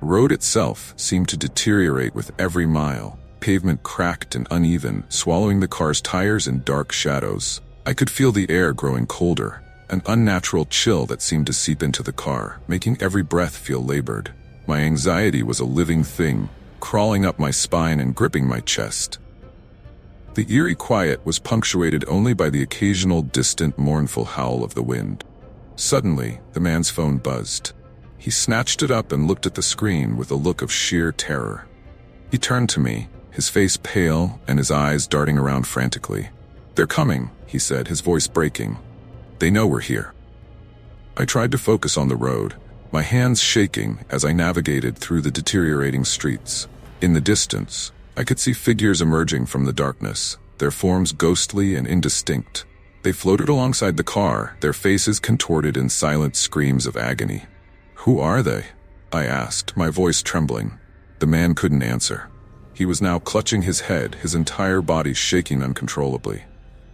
The road itself seemed to deteriorate with every mile, pavement cracked and uneven, swallowing the car's tires in dark shadows. I could feel the air growing colder, an unnatural chill that seemed to seep into the car, making every breath feel labored. My anxiety was a living thing, crawling up my spine and gripping my chest. The eerie quiet was punctuated only by the occasional distant, mournful howl of the wind. Suddenly, the man's phone buzzed. He snatched it up and looked at the screen with a look of sheer terror. He turned to me, his face pale and his eyes darting around frantically. "They're coming," he said, his voice breaking. "They know we're here." I tried to focus on the road, my hands shaking as I navigated through the deteriorating streets. In the distance, I could see figures emerging from the darkness, their forms ghostly and indistinct. They floated alongside the car, their faces contorted in silent screams of agony. "Who are they?" I asked, my voice trembling. The man couldn't answer. He was now clutching his head, his entire body shaking uncontrollably.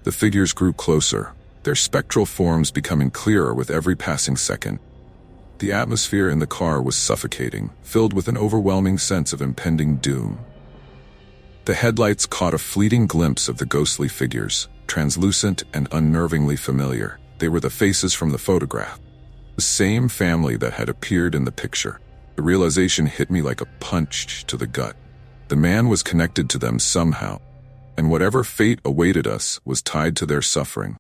The figures grew closer, their spectral forms becoming clearer with every passing second. The atmosphere in the car was suffocating, filled with an overwhelming sense of impending doom. The headlights caught a fleeting glimpse of the ghostly figures, translucent and unnervingly familiar. They were the faces from the photograph. The same family that had appeared in the picture. The realization hit me like a punch to the gut. The man was connected to them somehow, and whatever fate awaited us was tied to their suffering.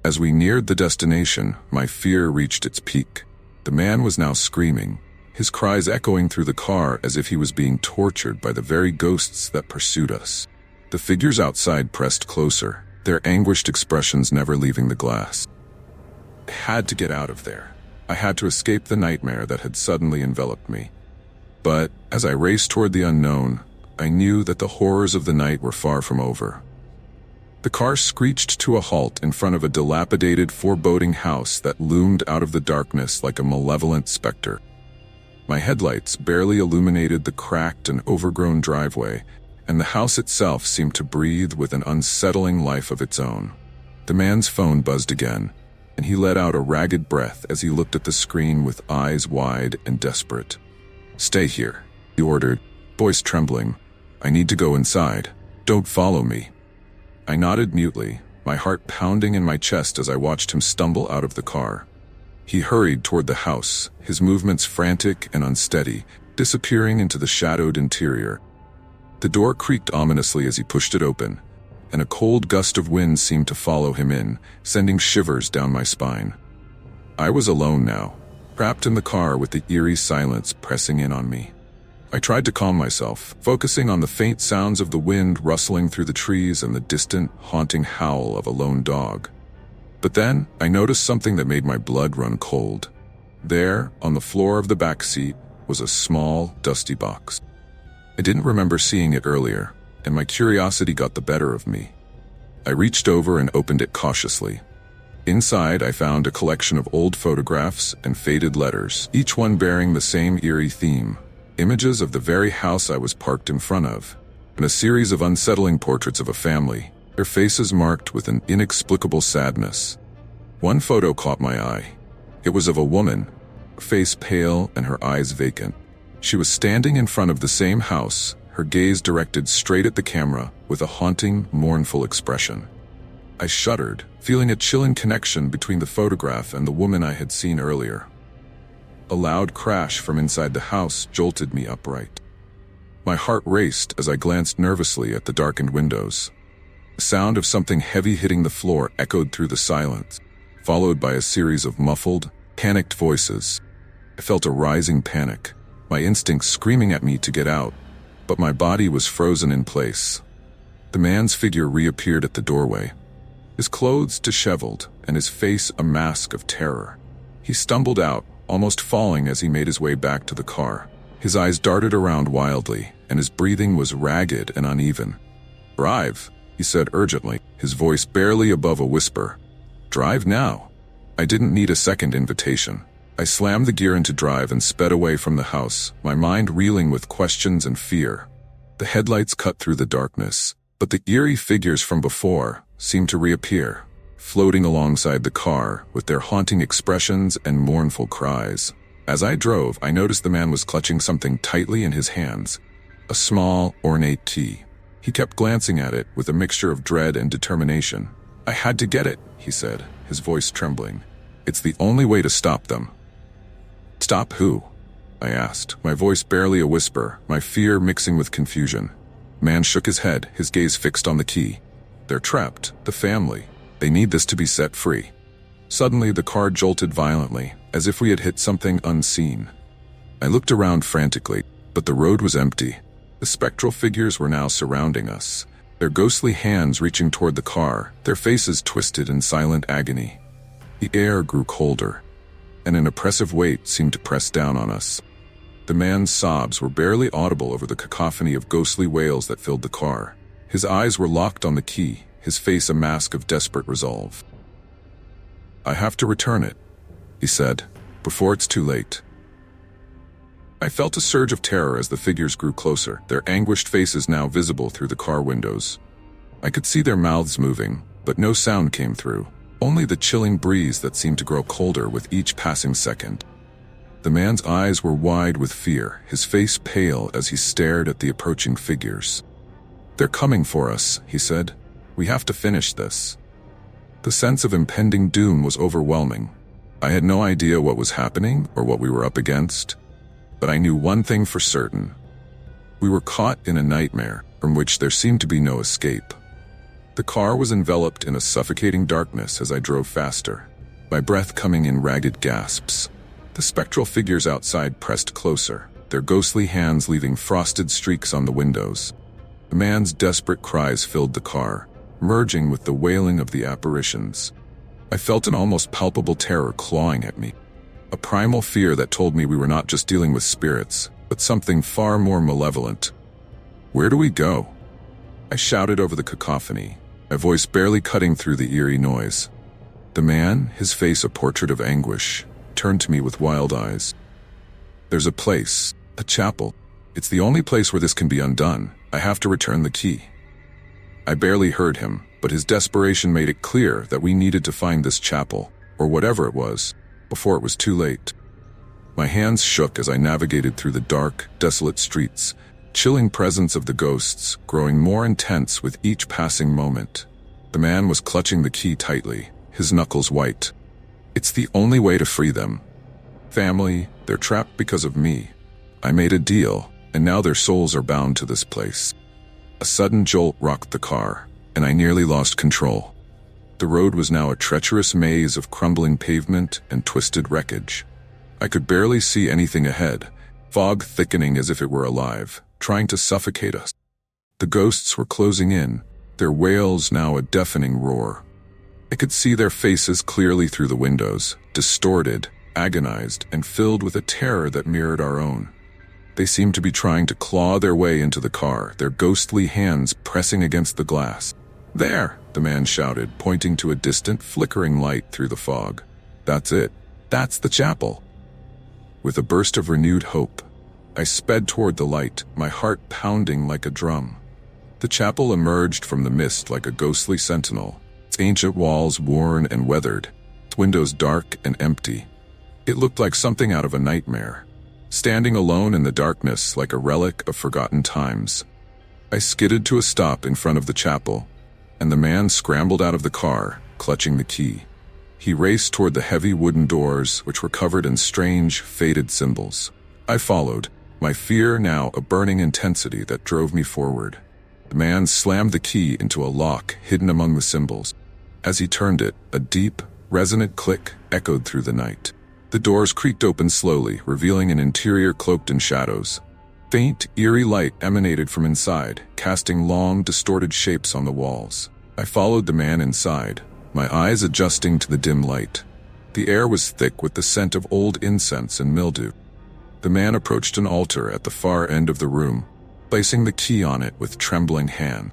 As we neared the destination, my fear reached its peak. The man was now screaming, his cries echoing through the car as if he was being tortured by the very ghosts that pursued us. The figures outside pressed closer, their anguished expressions never leaving the glass. I had to get out of there. I had to escape the nightmare that had suddenly enveloped me. But as I raced toward the unknown, I knew that the horrors of the night were far from over. The car screeched to a halt in front of a dilapidated, foreboding house that loomed out of the darkness like a malevolent specter. My headlights barely illuminated the cracked and overgrown driveway, and the house itself seemed to breathe with an unsettling life of its own. The man's phone buzzed again, and he let out a ragged breath as he looked at the screen with eyes wide and desperate. "Stay here," he ordered, voice trembling. "I need to go inside. Don't follow me." I nodded mutely, my heart pounding in my chest as I watched him stumble out of the car. He hurried toward the house, his movements frantic and unsteady, disappearing into the shadowed interior. The door creaked ominously as he pushed it open, and a cold gust of wind seemed to follow him in, sending shivers down my spine. I was alone now, trapped in the car with the eerie silence pressing in on me. I tried to calm myself, focusing on the faint sounds of the wind rustling through the trees and the distant, haunting howl of a lone dog. But then, I noticed something that made my blood run cold. There, on the floor of the back seat, was a small, dusty box. I didn't remember seeing it earlier, and my curiosity got the better of me. I reached over and opened it cautiously. Inside, I found a collection of old photographs and faded letters, each one bearing the same eerie theme: images of the very house I was parked in front of, and a series of unsettling portraits of a family, their faces marked with an inexplicable sadness. One photo caught my eye. It was of a woman, her face pale and her eyes vacant. She was standing in front of the same house, her gaze directed straight at the camera with a haunting, mournful expression. I shuddered, feeling a chilling connection between the photograph and the woman I had seen earlier. A loud crash from inside the house jolted me upright. My heart raced as I glanced nervously at the darkened windows. The sound of something heavy hitting the floor echoed through the silence, followed by a series of muffled, panicked voices. I felt a rising panic, my instincts screaming at me to get out, but my body was frozen in place. The man's figure reappeared at the doorway, his clothes disheveled and his face a mask of terror. He stumbled out, almost falling as he made his way back to the car. His eyes darted around wildly, and his breathing was ragged and uneven. "Drive," he said urgently, his voice barely above a whisper. "Drive now." I didn't need a second invitation. I slammed the gear into drive and sped away from the house, my mind reeling with questions and fear. The headlights cut through the darkness, but the eerie figures from before seemed to reappear, floating alongside the car with their haunting expressions and mournful cries. As I drove, I noticed the man was clutching something tightly in his hands, a small, ornate key. He kept glancing at it with a mixture of dread and determination. "I had to get it," he said, his voice trembling. "It's the only way to stop them." "Stop who?" I asked, my voice barely a whisper, my fear mixing with confusion. The man shook his head, his gaze fixed on the key. "They're trapped, the family. They need this to be set free." Suddenly, the car jolted violently, as if we had hit something unseen. I looked around frantically, but the road was empty. The spectral figures were now surrounding us, their ghostly hands reaching toward the car, their faces twisted in silent agony. The air grew colder, and an oppressive weight seemed to press down on us. The man's sobs were barely audible over the cacophony of ghostly wails that filled the car. His eyes were locked on the key, his face a mask of desperate resolve. "I have to return it," he said, "before it's too late." I felt a surge of terror as the figures grew closer, their anguished faces now visible through the car windows. I could see their mouths moving, but no sound came through, only the chilling breeze that seemed to grow colder with each passing second. The man's eyes were wide with fear, his face pale as he stared at the approaching figures. "They're coming for us," he said. "We have to finish this." The sense of impending doom was overwhelming. I had no idea what was happening or what we were up against, but I knew one thing for certain. We were caught in a nightmare from which there seemed to be no escape. The car was enveloped in a suffocating darkness as I drove faster, my breath coming in ragged gasps. The spectral figures outside pressed closer, their ghostly hands leaving frosted streaks on the windows. The man's desperate cries filled the car, merging with the wailing of the apparitions. I felt an almost palpable terror clawing at me, a primal fear that told me we were not just dealing with spirits, but something far more malevolent. "Where do we go?" I shouted over the cacophony, my voice barely cutting through the eerie noise. The man, his face a portrait of anguish, turned to me with wild eyes. "There's a place, a chapel. It's the only place where this can be undone. I have to return the key." I barely heard him, but his desperation made it clear that we needed to find this chapel, or whatever it was, before it was too late. My hands shook as I navigated through the dark, desolate streets, chilling presence of the ghosts growing more intense with each passing moment. The man was clutching the key tightly, his knuckles white. "It's the only way to free them. Family, they're trapped because of me. I made a deal, and now their souls are bound to this place." A sudden jolt rocked the car, and I nearly lost control. The road was now a treacherous maze of crumbling pavement and twisted wreckage. I could barely see anything ahead, fog thickening as if it were alive, trying to suffocate us. The ghosts were closing in, their wails now a deafening roar. I could see their faces clearly through the windows, distorted, agonized, and filled with a terror that mirrored our own. They seemed to be trying to claw their way into the car, their ghostly hands pressing against the glass. "There!" the man shouted, pointing to a distant, flickering light through the fog. "That's it. That's the chapel." With a burst of renewed hope, I sped toward the light, my heart pounding like a drum. The chapel emerged from the mist like a ghostly sentinel, its ancient walls worn and weathered, its windows dark and empty. It looked like something out of a nightmare, standing alone in the darkness like a relic of forgotten times. I skidded to a stop in front of the chapel, and the man scrambled out of the car, clutching the key. He raced toward the heavy wooden doors, which were covered in strange, faded symbols. I followed, my fear now a burning intensity that drove me forward. The man slammed the key into a lock hidden among the symbols. As he turned it, a deep, resonant click echoed through the night. The doors creaked open slowly, revealing an interior cloaked in shadows. Faint, eerie light emanated from inside, casting long, distorted shapes on the walls. I followed the man inside, my eyes adjusting to the dim light. The air was thick with the scent of old incense and mildew. The man approached an altar at the far end of the room, placing the key on it with trembling hand.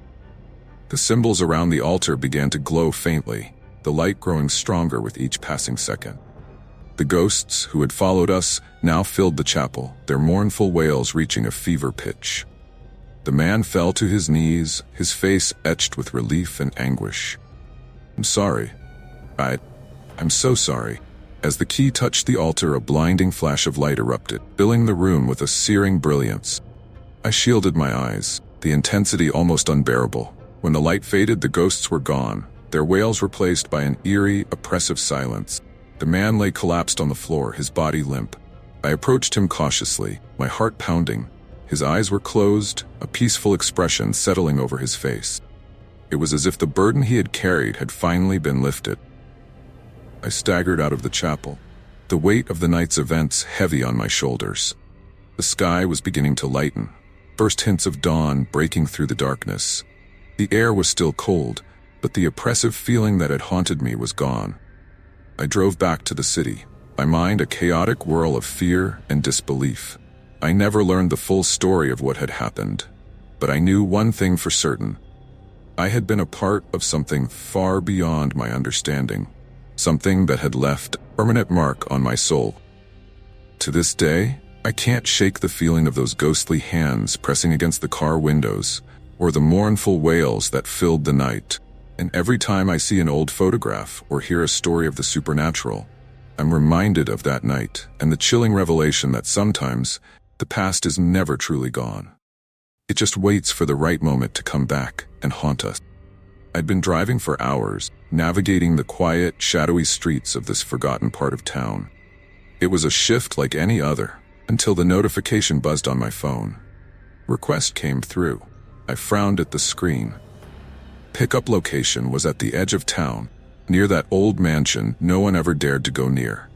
The symbols around the altar began to glow faintly, the light growing stronger with each passing second. The ghosts who had followed us now filled the chapel, their mournful wails reaching a fever pitch. The man fell to his knees, his face etched with relief and anguish. "I'm sorry. I'm so sorry." As the key touched the altar, a blinding flash of light erupted, filling the room with a searing brilliance. I shielded my eyes, the intensity almost unbearable. When the light faded, the ghosts were gone, their wails replaced by an eerie, oppressive silence. The man lay collapsed on the floor, his body limp. I approached him cautiously, my heart pounding. His eyes were closed, a peaceful expression settling over his face. It was as if the burden he had carried had finally been lifted. I staggered out of the chapel, the weight of the night's events heavy on my shoulders. The sky was beginning to lighten, first hints of dawn breaking through the darkness. The air was still cold, but the oppressive feeling that had haunted me was gone. I drove back to the city, my mind a chaotic whirl of fear and disbelief. I never learned the full story of what had happened, but I knew one thing for certain. I had been a part of something far beyond my understanding. Something that had left a permanent mark on my soul. To this day, I can't shake the feeling of those ghostly hands pressing against the car windows, or the mournful wails that filled the night. And every time I see an old photograph or hear a story of the supernatural, I'm reminded of that night and the chilling revelation that sometimes the past is never truly gone. It just waits for the right moment to come back and haunt us. I'd been driving for hours, navigating the quiet, shadowy streets of this forgotten part of town. It was a shift like any other, until the notification buzzed on my phone. Request came through. I frowned at the screen. Pickup location was at the edge of town, near that old mansion no one ever dared to go near.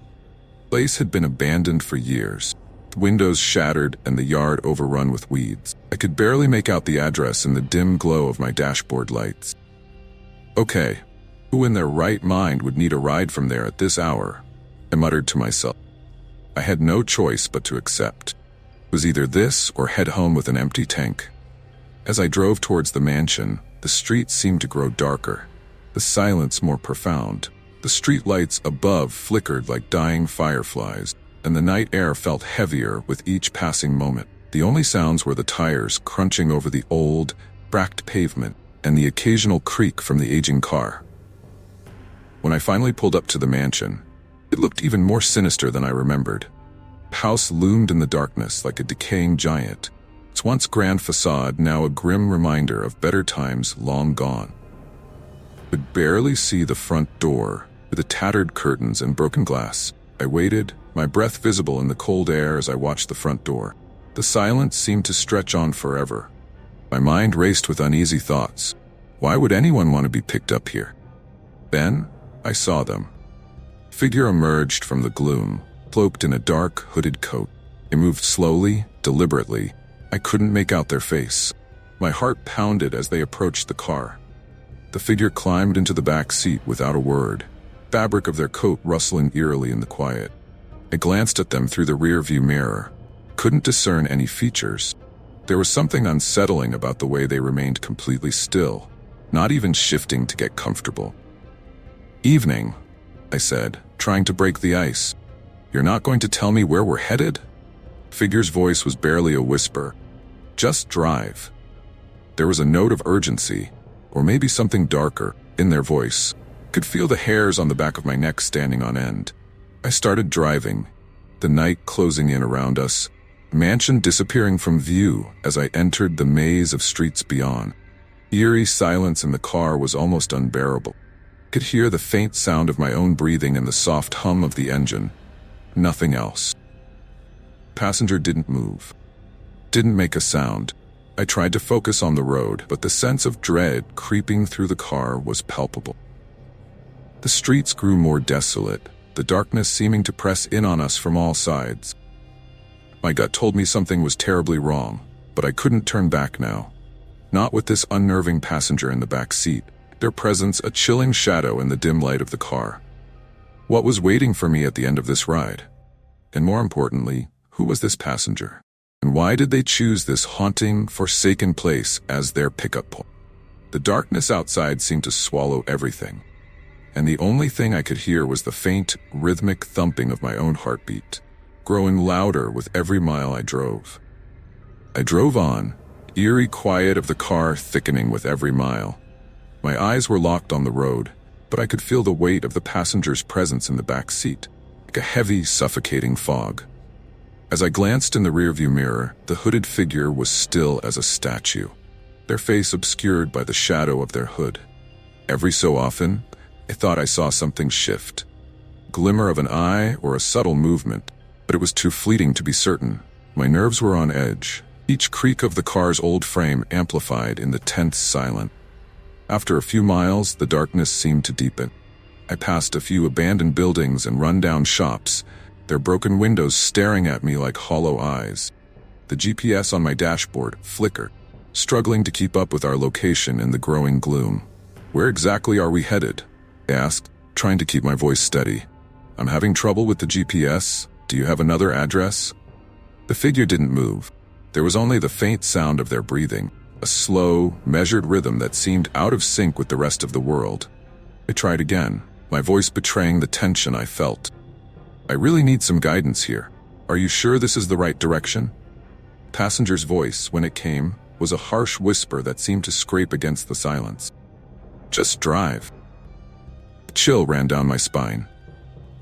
The place had been abandoned for years, the windows shattered and the yard overrun with weeds. I could barely make out the address in the dim glow of my dashboard lights. Okay, who in their right mind would need a ride from there at this hour? I muttered to myself. I had no choice but to accept. It was either this or head home with an empty tank. As I drove towards the mansion, the street seemed to grow darker, the silence more profound. The street lights above flickered like dying fireflies, and the night air felt heavier with each passing moment. The only sounds were the tires crunching over the old, cracked pavement, and the occasional creak from the aging car. When I finally pulled up to the mansion, it looked even more sinister than I remembered. The house loomed in the darkness like a decaying giant, its once grand facade now a grim reminder of better times long gone. I could barely see the front door, with the tattered curtains and broken glass. I waited, my breath visible in the cold air as I watched the front door. The silence seemed to stretch on forever. My mind raced with uneasy thoughts. Why would anyone want to be picked up here? Then, I saw them. A figure emerged from the gloom, cloaked in a dark, hooded coat. They moved slowly, deliberately. I couldn't make out their face. My heart pounded as they approached the car. The figure climbed into the back seat without a word, fabric of their coat rustling eerily in the quiet. I glanced at them through the rear-view mirror. Couldn't discern any features. There was something unsettling about the way they remained completely still, not even shifting to get comfortable. "Evening," I said, trying to break the ice. "You're not going to tell me where we're headed?" Figure's voice was barely a whisper. Just drive. There was a note of urgency, or maybe something darker, in their voice. Could feel the hairs on the back of my neck standing on end. I started driving, the night closing in around us, mansion disappearing from view as I entered the maze of streets beyond. Eerie silence in the car was almost unbearable. Could hear the faint sound of my own breathing and the soft hum of the engine. Nothing else. Passenger didn't move. Didn't make a sound. I tried to focus on the road, but the sense of dread creeping through the car was palpable. The streets grew more desolate, the darkness seeming to press in on us from all sides. My gut told me something was terribly wrong, but I couldn't turn back now. Not with this unnerving passenger in the back seat, their presence a chilling shadow in the dim light of the car. What was waiting for me at the end of this ride? And more importantly, who was this passenger? And why did they choose this haunting, forsaken place as their pickup point? The darkness outside seemed to swallow everything, and the only thing I could hear was the faint, rhythmic thumping of my own heartbeat, growing louder with every mile I drove. I drove on, eerie quiet of the car thickening with every mile. My eyes were locked on the road, but I could feel the weight of the passenger's presence in the back seat, like a heavy, suffocating fog. As I glanced in the rearview mirror, the hooded figure was still as a statue, their face obscured by the shadow of their hood. Every so often, I thought I saw something shift. Glimmer of an eye or a subtle movement, but it was too fleeting to be certain. My nerves were on edge, each creak of the car's old frame amplified in the tense silence. After a few miles, the darkness seemed to deepen. I passed a few abandoned buildings and run-down shops, their broken windows staring at me like hollow eyes. The GPS on my dashboard flickered, struggling to keep up with our location in the growing gloom. "Where exactly are we headed?" I asked, trying to keep my voice steady. "I'm having trouble with the GPS. Do you have another address?" The figure didn't move. There was only the faint sound of their breathing, a slow, measured rhythm that seemed out of sync with the rest of the world. I tried again, my voice betraying the tension I felt. "I really need some guidance here. Are you sure this is the right direction?" Passenger's voice, when it came, was a harsh whisper that seemed to scrape against the silence. "Just drive." A chill ran down my spine.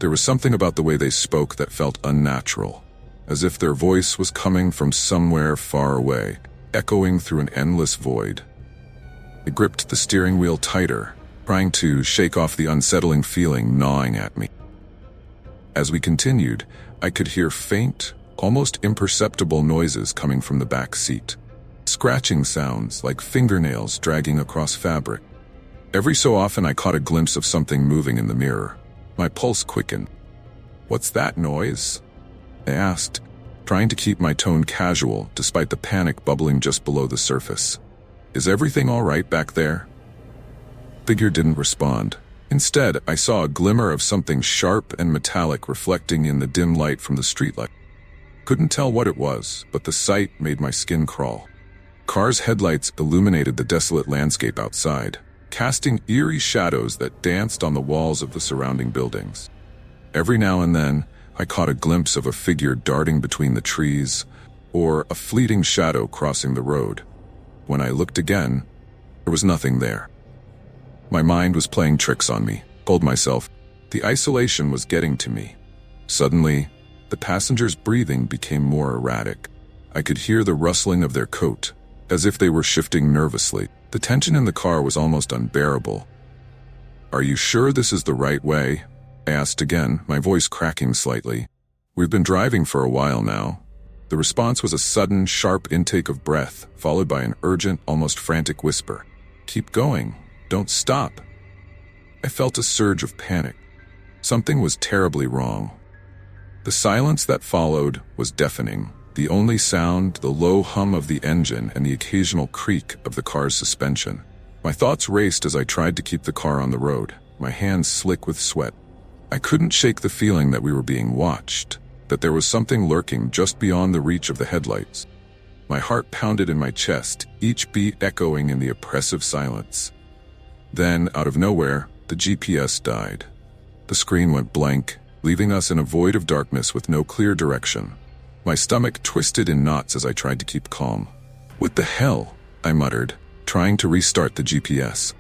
There was something about the way they spoke that felt unnatural, as if their voice was coming from somewhere far away, echoing through an endless void. I gripped the steering wheel tighter, trying to shake off the unsettling feeling gnawing at me. As we continued, I could hear faint, almost imperceptible noises coming from the back seat. Scratching sounds like fingernails dragging across fabric. Every so often I caught a glimpse of something moving in the mirror. My pulse quickened. "What's that noise?" I asked, trying to keep my tone casual despite the panic bubbling just below the surface. "Is everything all right back there?" Figure didn't respond. Instead, I saw a glimmer of something sharp and metallic reflecting in the dim light from the streetlight. Couldn't tell what it was, but the sight made my skin crawl. Car's headlights illuminated the desolate landscape outside, casting eerie shadows that danced on the walls of the surrounding buildings. Every now and then, I caught a glimpse of a figure darting between the trees, or a fleeting shadow crossing the road. When I looked again, there was nothing there. My mind was playing tricks on me, told myself. The isolation was getting to me. Suddenly, the passengers' breathing became more erratic. I could hear the rustling of their coat, as if they were shifting nervously. The tension in the car was almost unbearable. "Are you sure this is the right way?" I asked again, my voice cracking slightly. "We've been driving for a while now." The response was a sudden, sharp intake of breath, followed by an urgent, almost frantic whisper. "Keep going. Don't stop." I felt a surge of panic. Something was terribly wrong. The silence that followed was deafening. The only sound, the low hum of the engine and the occasional creak of the car's suspension. My thoughts raced as I tried to keep the car on the road, my hands slick with sweat. I couldn't shake the feeling that we were being watched, that there was something lurking just beyond the reach of the headlights. My heart pounded in my chest, each beat echoing in the oppressive silence. Then, out of nowhere, the GPS died. The screen went blank, leaving us in a void of darkness with no clear direction. My stomach twisted in knots as I tried to keep calm. "What the hell?" I muttered, trying to restart the GPS.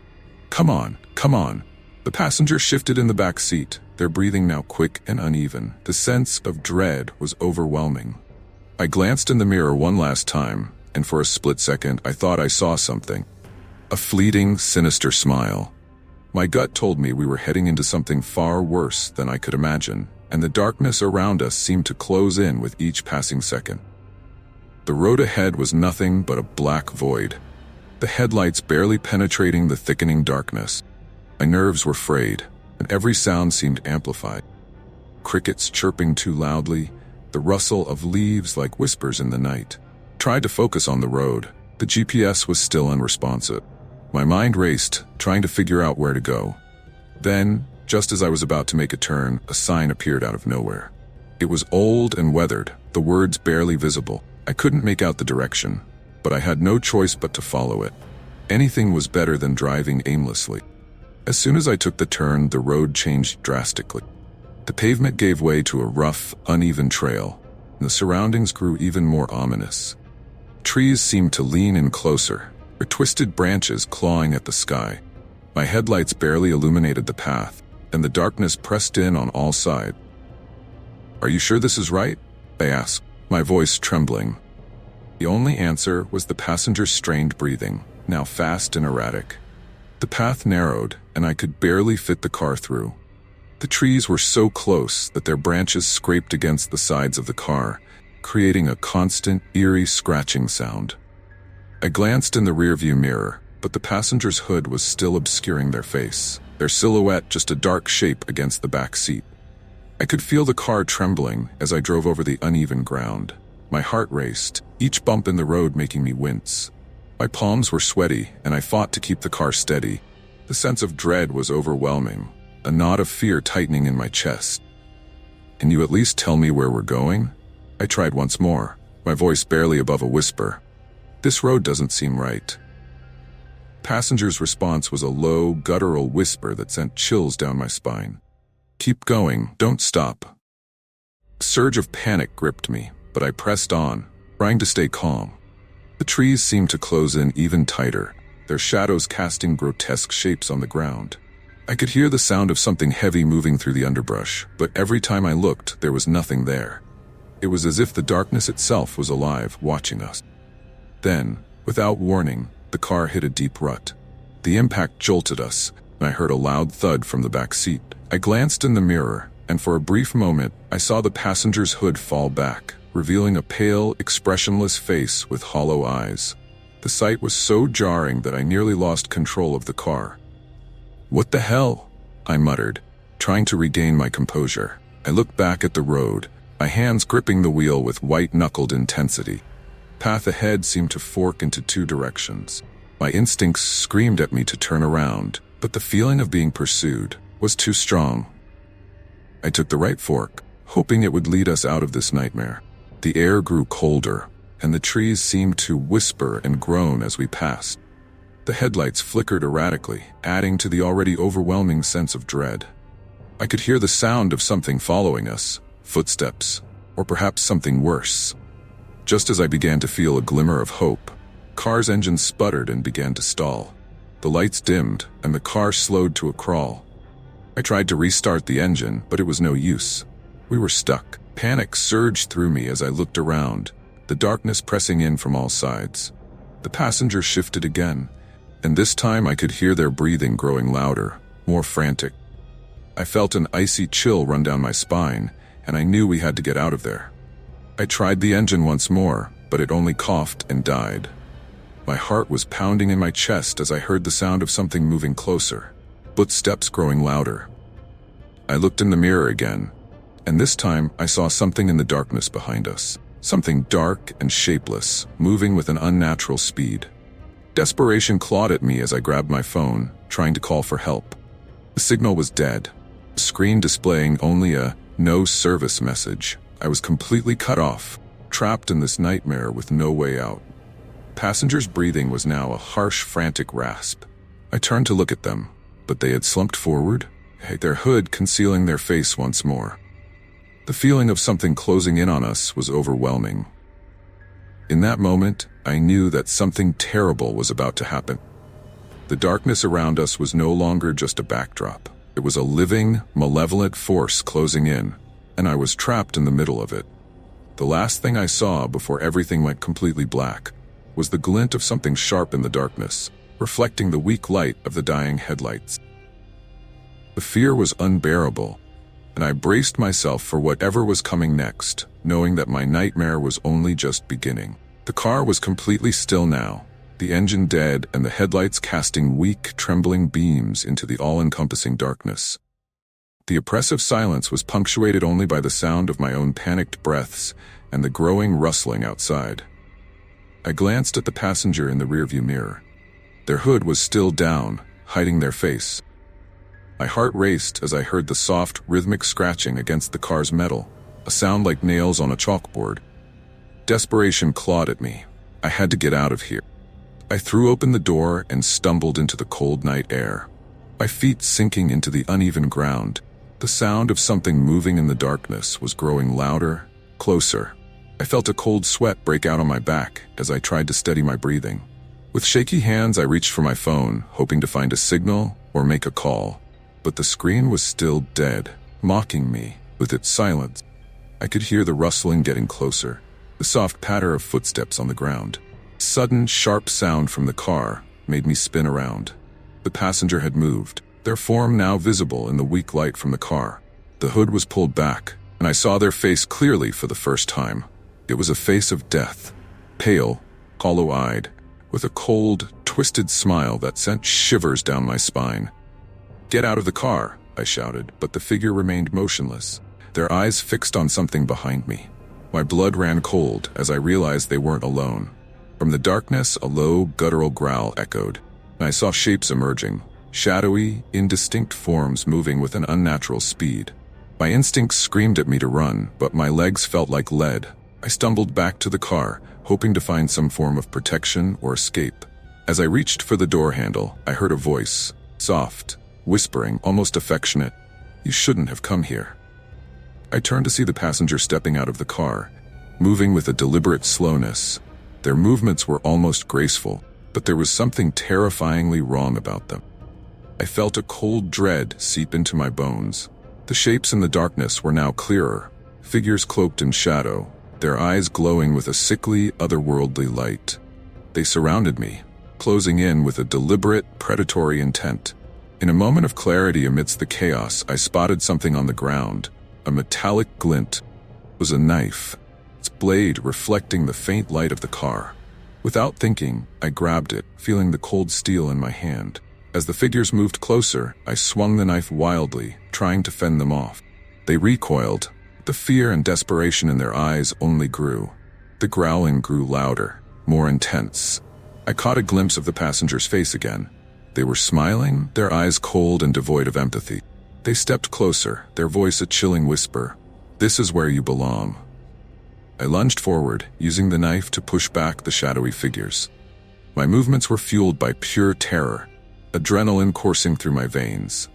Come on, come on." The passengers shifted in the back seat, their breathing now quick and uneven. The sense of dread was overwhelming. I glanced in the mirror one last time, and for a split second I thought I saw something. A fleeting, sinister smile. My gut told me we were heading into something far worse than I could imagine, and the darkness around us seemed to close in with each passing second. The road ahead was nothing but a black void, the headlights barely penetrating the thickening darkness. My nerves were frayed, and every sound seemed amplified. Crickets chirping too loudly, the rustle of leaves like whispers in the night. Tried to focus on the road. The GPS was still unresponsive. My mind raced, trying to figure out where to go. Then, just as I was about to make a turn, a sign appeared out of nowhere. It was old and weathered, the words barely visible. I couldn't make out the direction, but I had no choice but to follow it. Anything was better than driving aimlessly. As soon as I took the turn, the road changed drastically. The pavement gave way to a rough, uneven trail, and the surroundings grew even more ominous. Trees seemed to lean in closer, their twisted branches clawing at the sky. My headlights barely illuminated the path, and the darkness pressed in on all sides. "Are you sure this is right?" I asked, my voice trembling. The only answer was the passenger's strained breathing, now fast and erratic. The path narrowed, and I could barely fit the car through. The trees were so close that their branches scraped against the sides of the car, creating a constant, eerie scratching sound. I glanced in the rearview mirror, but the passenger's hood was still obscuring their face, their silhouette just a dark shape against the back seat. I could feel the car trembling as I drove over the uneven ground. My heart raced, each bump in the road making me wince. My palms were sweaty, and I fought to keep the car steady. The sense of dread was overwhelming, a knot of fear tightening in my chest. "Can you at least tell me where we're going?" I tried once more, my voice barely above a whisper. "This road doesn't seem right." Passenger's response was a low, guttural whisper that sent chills down my spine. "Keep going, don't stop." A surge of panic gripped me, but I pressed on, trying to stay calm. The trees seemed to close in even tighter, their shadows casting grotesque shapes on the ground. I could hear the sound of something heavy moving through the underbrush, but every time I looked, there was nothing there. It was as if the darkness itself was alive, watching us. Then, without warning, the car hit a deep rut. The impact jolted us, and I heard a loud thud from the back seat. I glanced in the mirror, and for a brief moment, I saw the passenger's hood fall back, revealing a pale, expressionless face with hollow eyes. The sight was so jarring that I nearly lost control of the car. "What the hell?" I muttered, trying to regain my composure. I looked back at the road, my hands gripping the wheel with white-knuckled intensity. The path ahead seemed to fork into two directions. My instincts screamed at me to turn around, but the feeling of being pursued was too strong. I took the right fork, hoping it would lead us out of this nightmare. The air grew colder, and the trees seemed to whisper and groan as we passed. The headlights flickered erratically, adding to the already overwhelming sense of dread. I could hear the sound of something following us, footsteps, or perhaps something worse. Just as I began to feel a glimmer of hope, the car's engine sputtered and began to stall. The lights dimmed, and the car slowed to a crawl. I tried to restart the engine, but it was no use. We were stuck. Panic surged through me as I looked around, the darkness pressing in from all sides. The passengers shifted again, and this time I could hear their breathing growing louder, more frantic. I felt an icy chill run down my spine, and I knew we had to get out of there. I tried the engine once more, but it only coughed and died. My heart was pounding in my chest as I heard the sound of something moving closer, footsteps growing louder. I looked in the mirror again, and this time I saw something in the darkness behind us. Something dark and shapeless, moving with an unnatural speed. Desperation clawed at me as I grabbed my phone, trying to call for help. The signal was dead, the screen displaying only a "no service" message. I was completely cut off, trapped in this nightmare with no way out. Passengers' breathing was now a harsh, frantic rasp. I turned to look at them, but they had slumped forward, their hood concealing their face once more. The feeling of something closing in on us was overwhelming. In that moment, I knew that something terrible was about to happen. The darkness around us was no longer just a backdrop. It was a living, malevolent force closing in, and I was trapped in the middle of it. The last thing I saw before everything went completely black was the glint of something sharp in the darkness, reflecting the weak light of the dying headlights. The fear was unbearable, and I braced myself for whatever was coming next, knowing that my nightmare was only just beginning. The car was completely still now, the engine dead and the headlights casting weak, trembling beams into the all-encompassing darkness. The oppressive silence was punctuated only by the sound of my own panicked breaths and the growing rustling outside. I glanced at the passenger in the rearview mirror. Their hood was still down, hiding their face. My heart raced as I heard the soft, rhythmic scratching against the car's metal, a sound like nails on a chalkboard. Desperation clawed at me. I had to get out of here. I threw open the door and stumbled into the cold night air, my feet sinking into the uneven ground. The sound of something moving in the darkness was growing louder, closer. I felt a cold sweat break out on my back as I tried to steady my breathing. With shaky hands, I reached for my phone, hoping to find a signal or make a call. But the screen was still dead, mocking me with its silence. I could hear the rustling getting closer, the soft patter of footsteps on the ground. Sudden, sharp sound from the car made me spin around. The passenger had moved, their form now visible in the weak light from the car. The hood was pulled back, and I saw their face clearly for the first time. It was a face of death, pale, hollow-eyed, with a cold, twisted smile that sent shivers down my spine. "Get out of the car," I shouted, but the figure remained motionless, their eyes fixed on something behind me. My blood ran cold as I realized they weren't alone. From the darkness, a low, guttural growl echoed, and I saw shapes emerging, shadowy, indistinct forms moving with an unnatural speed. My instincts screamed at me to run, but my legs felt like lead. I stumbled back to the car, hoping to find some form of protection or escape. As I reached for the door handle, I heard a voice, soft, whispering, almost affectionate, "You shouldn't have come here." I turned to see the passenger stepping out of the car, moving with a deliberate slowness. Their movements were almost graceful, but there was something terrifyingly wrong about them. I felt a cold dread seep into my bones. The shapes in the darkness were now clearer, figures cloaked in shadow, their eyes glowing with a sickly, otherworldly light. They surrounded me, closing in with a deliberate, predatory intent. In a moment of clarity amidst the chaos, I spotted something on the ground, a metallic glint. It was a knife, its blade reflecting the faint light of the car. Without thinking, I grabbed it, feeling the cold steel in my hand. As the figures moved closer, I swung the knife wildly, trying to fend them off. They recoiled. The fear and desperation in their eyes only grew. The growling grew louder, more intense. I caught a glimpse of the passenger's face again. They were smiling, their eyes cold and devoid of empathy. They stepped closer, their voice a chilling whisper. "This is where you belong." I lunged forward, using the knife to push back the shadowy figures. My movements were fueled by pure terror, adrenaline coursing through my veins.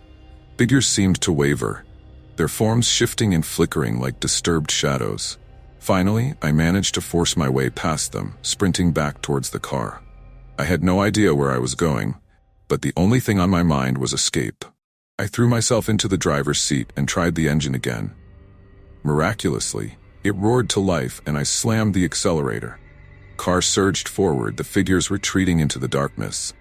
Figures seemed to waver, their forms shifting and flickering like disturbed shadows. Finally, I managed to force my way past them, sprinting back towards the car. I had no idea where I was going, but the only thing on my mind was escape. I threw myself into the driver's seat and tried the engine again. Miraculously, it roared to life and I slammed the accelerator. Car surged forward, the figures retreating into the darkness.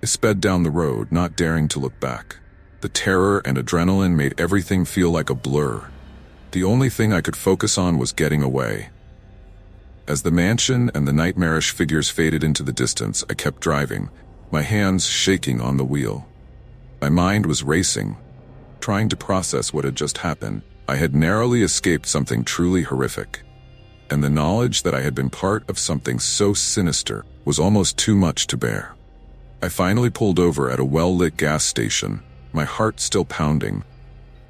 I sped down the road, not daring to look back. The terror and adrenaline made everything feel like a blur. The only thing I could focus on was getting away. As the mansion and the nightmarish figures faded into the distance, I kept driving, my hands shaking on the wheel. My mind was racing, trying to process what had just happened. I had narrowly escaped something truly horrific, and the knowledge that I had been part of something so sinister was almost too much to bear. I finally pulled over at a well-lit gas station, my heart still pounding.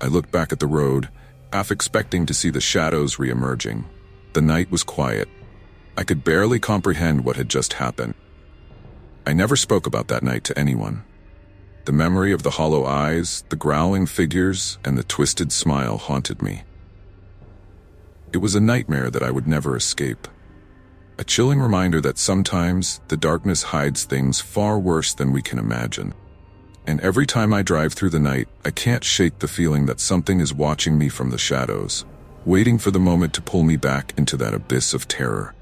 I looked back at the road, half expecting to see the shadows re-emerging. The night was quiet. I could barely comprehend what had just happened. I never spoke about that night to anyone. The memory of the hollow eyes, the growling figures, and the twisted smile haunted me. It was a nightmare that I would never escape. A chilling reminder that sometimes the darkness hides things far worse than we can imagine. And every time I drive through the night, I can't shake the feeling that something is watching me from the shadows, waiting for the moment to pull me back into that abyss of terror.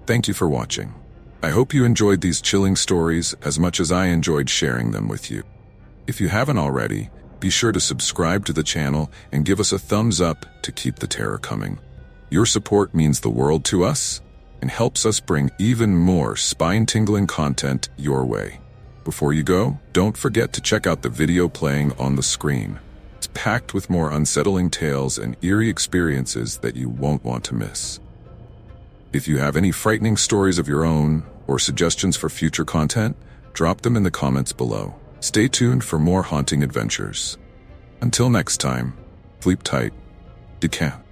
Thank you for watching. I hope you enjoyed these chilling stories as much as I enjoyed sharing them with you. If you haven't already, be sure to subscribe to the channel and give us a thumbs up to keep the terror coming. Your support means the world to us and helps us bring even more spine-tingling content your way. Before you go, don't forget to check out the video playing on the screen. It's packed with more unsettling tales and eerie experiences that you won't want to miss. If you have any frightening stories of your own or suggestions for future content, drop them in the comments below. Stay tuned for more haunting adventures. Until next time, sleep tight, decant.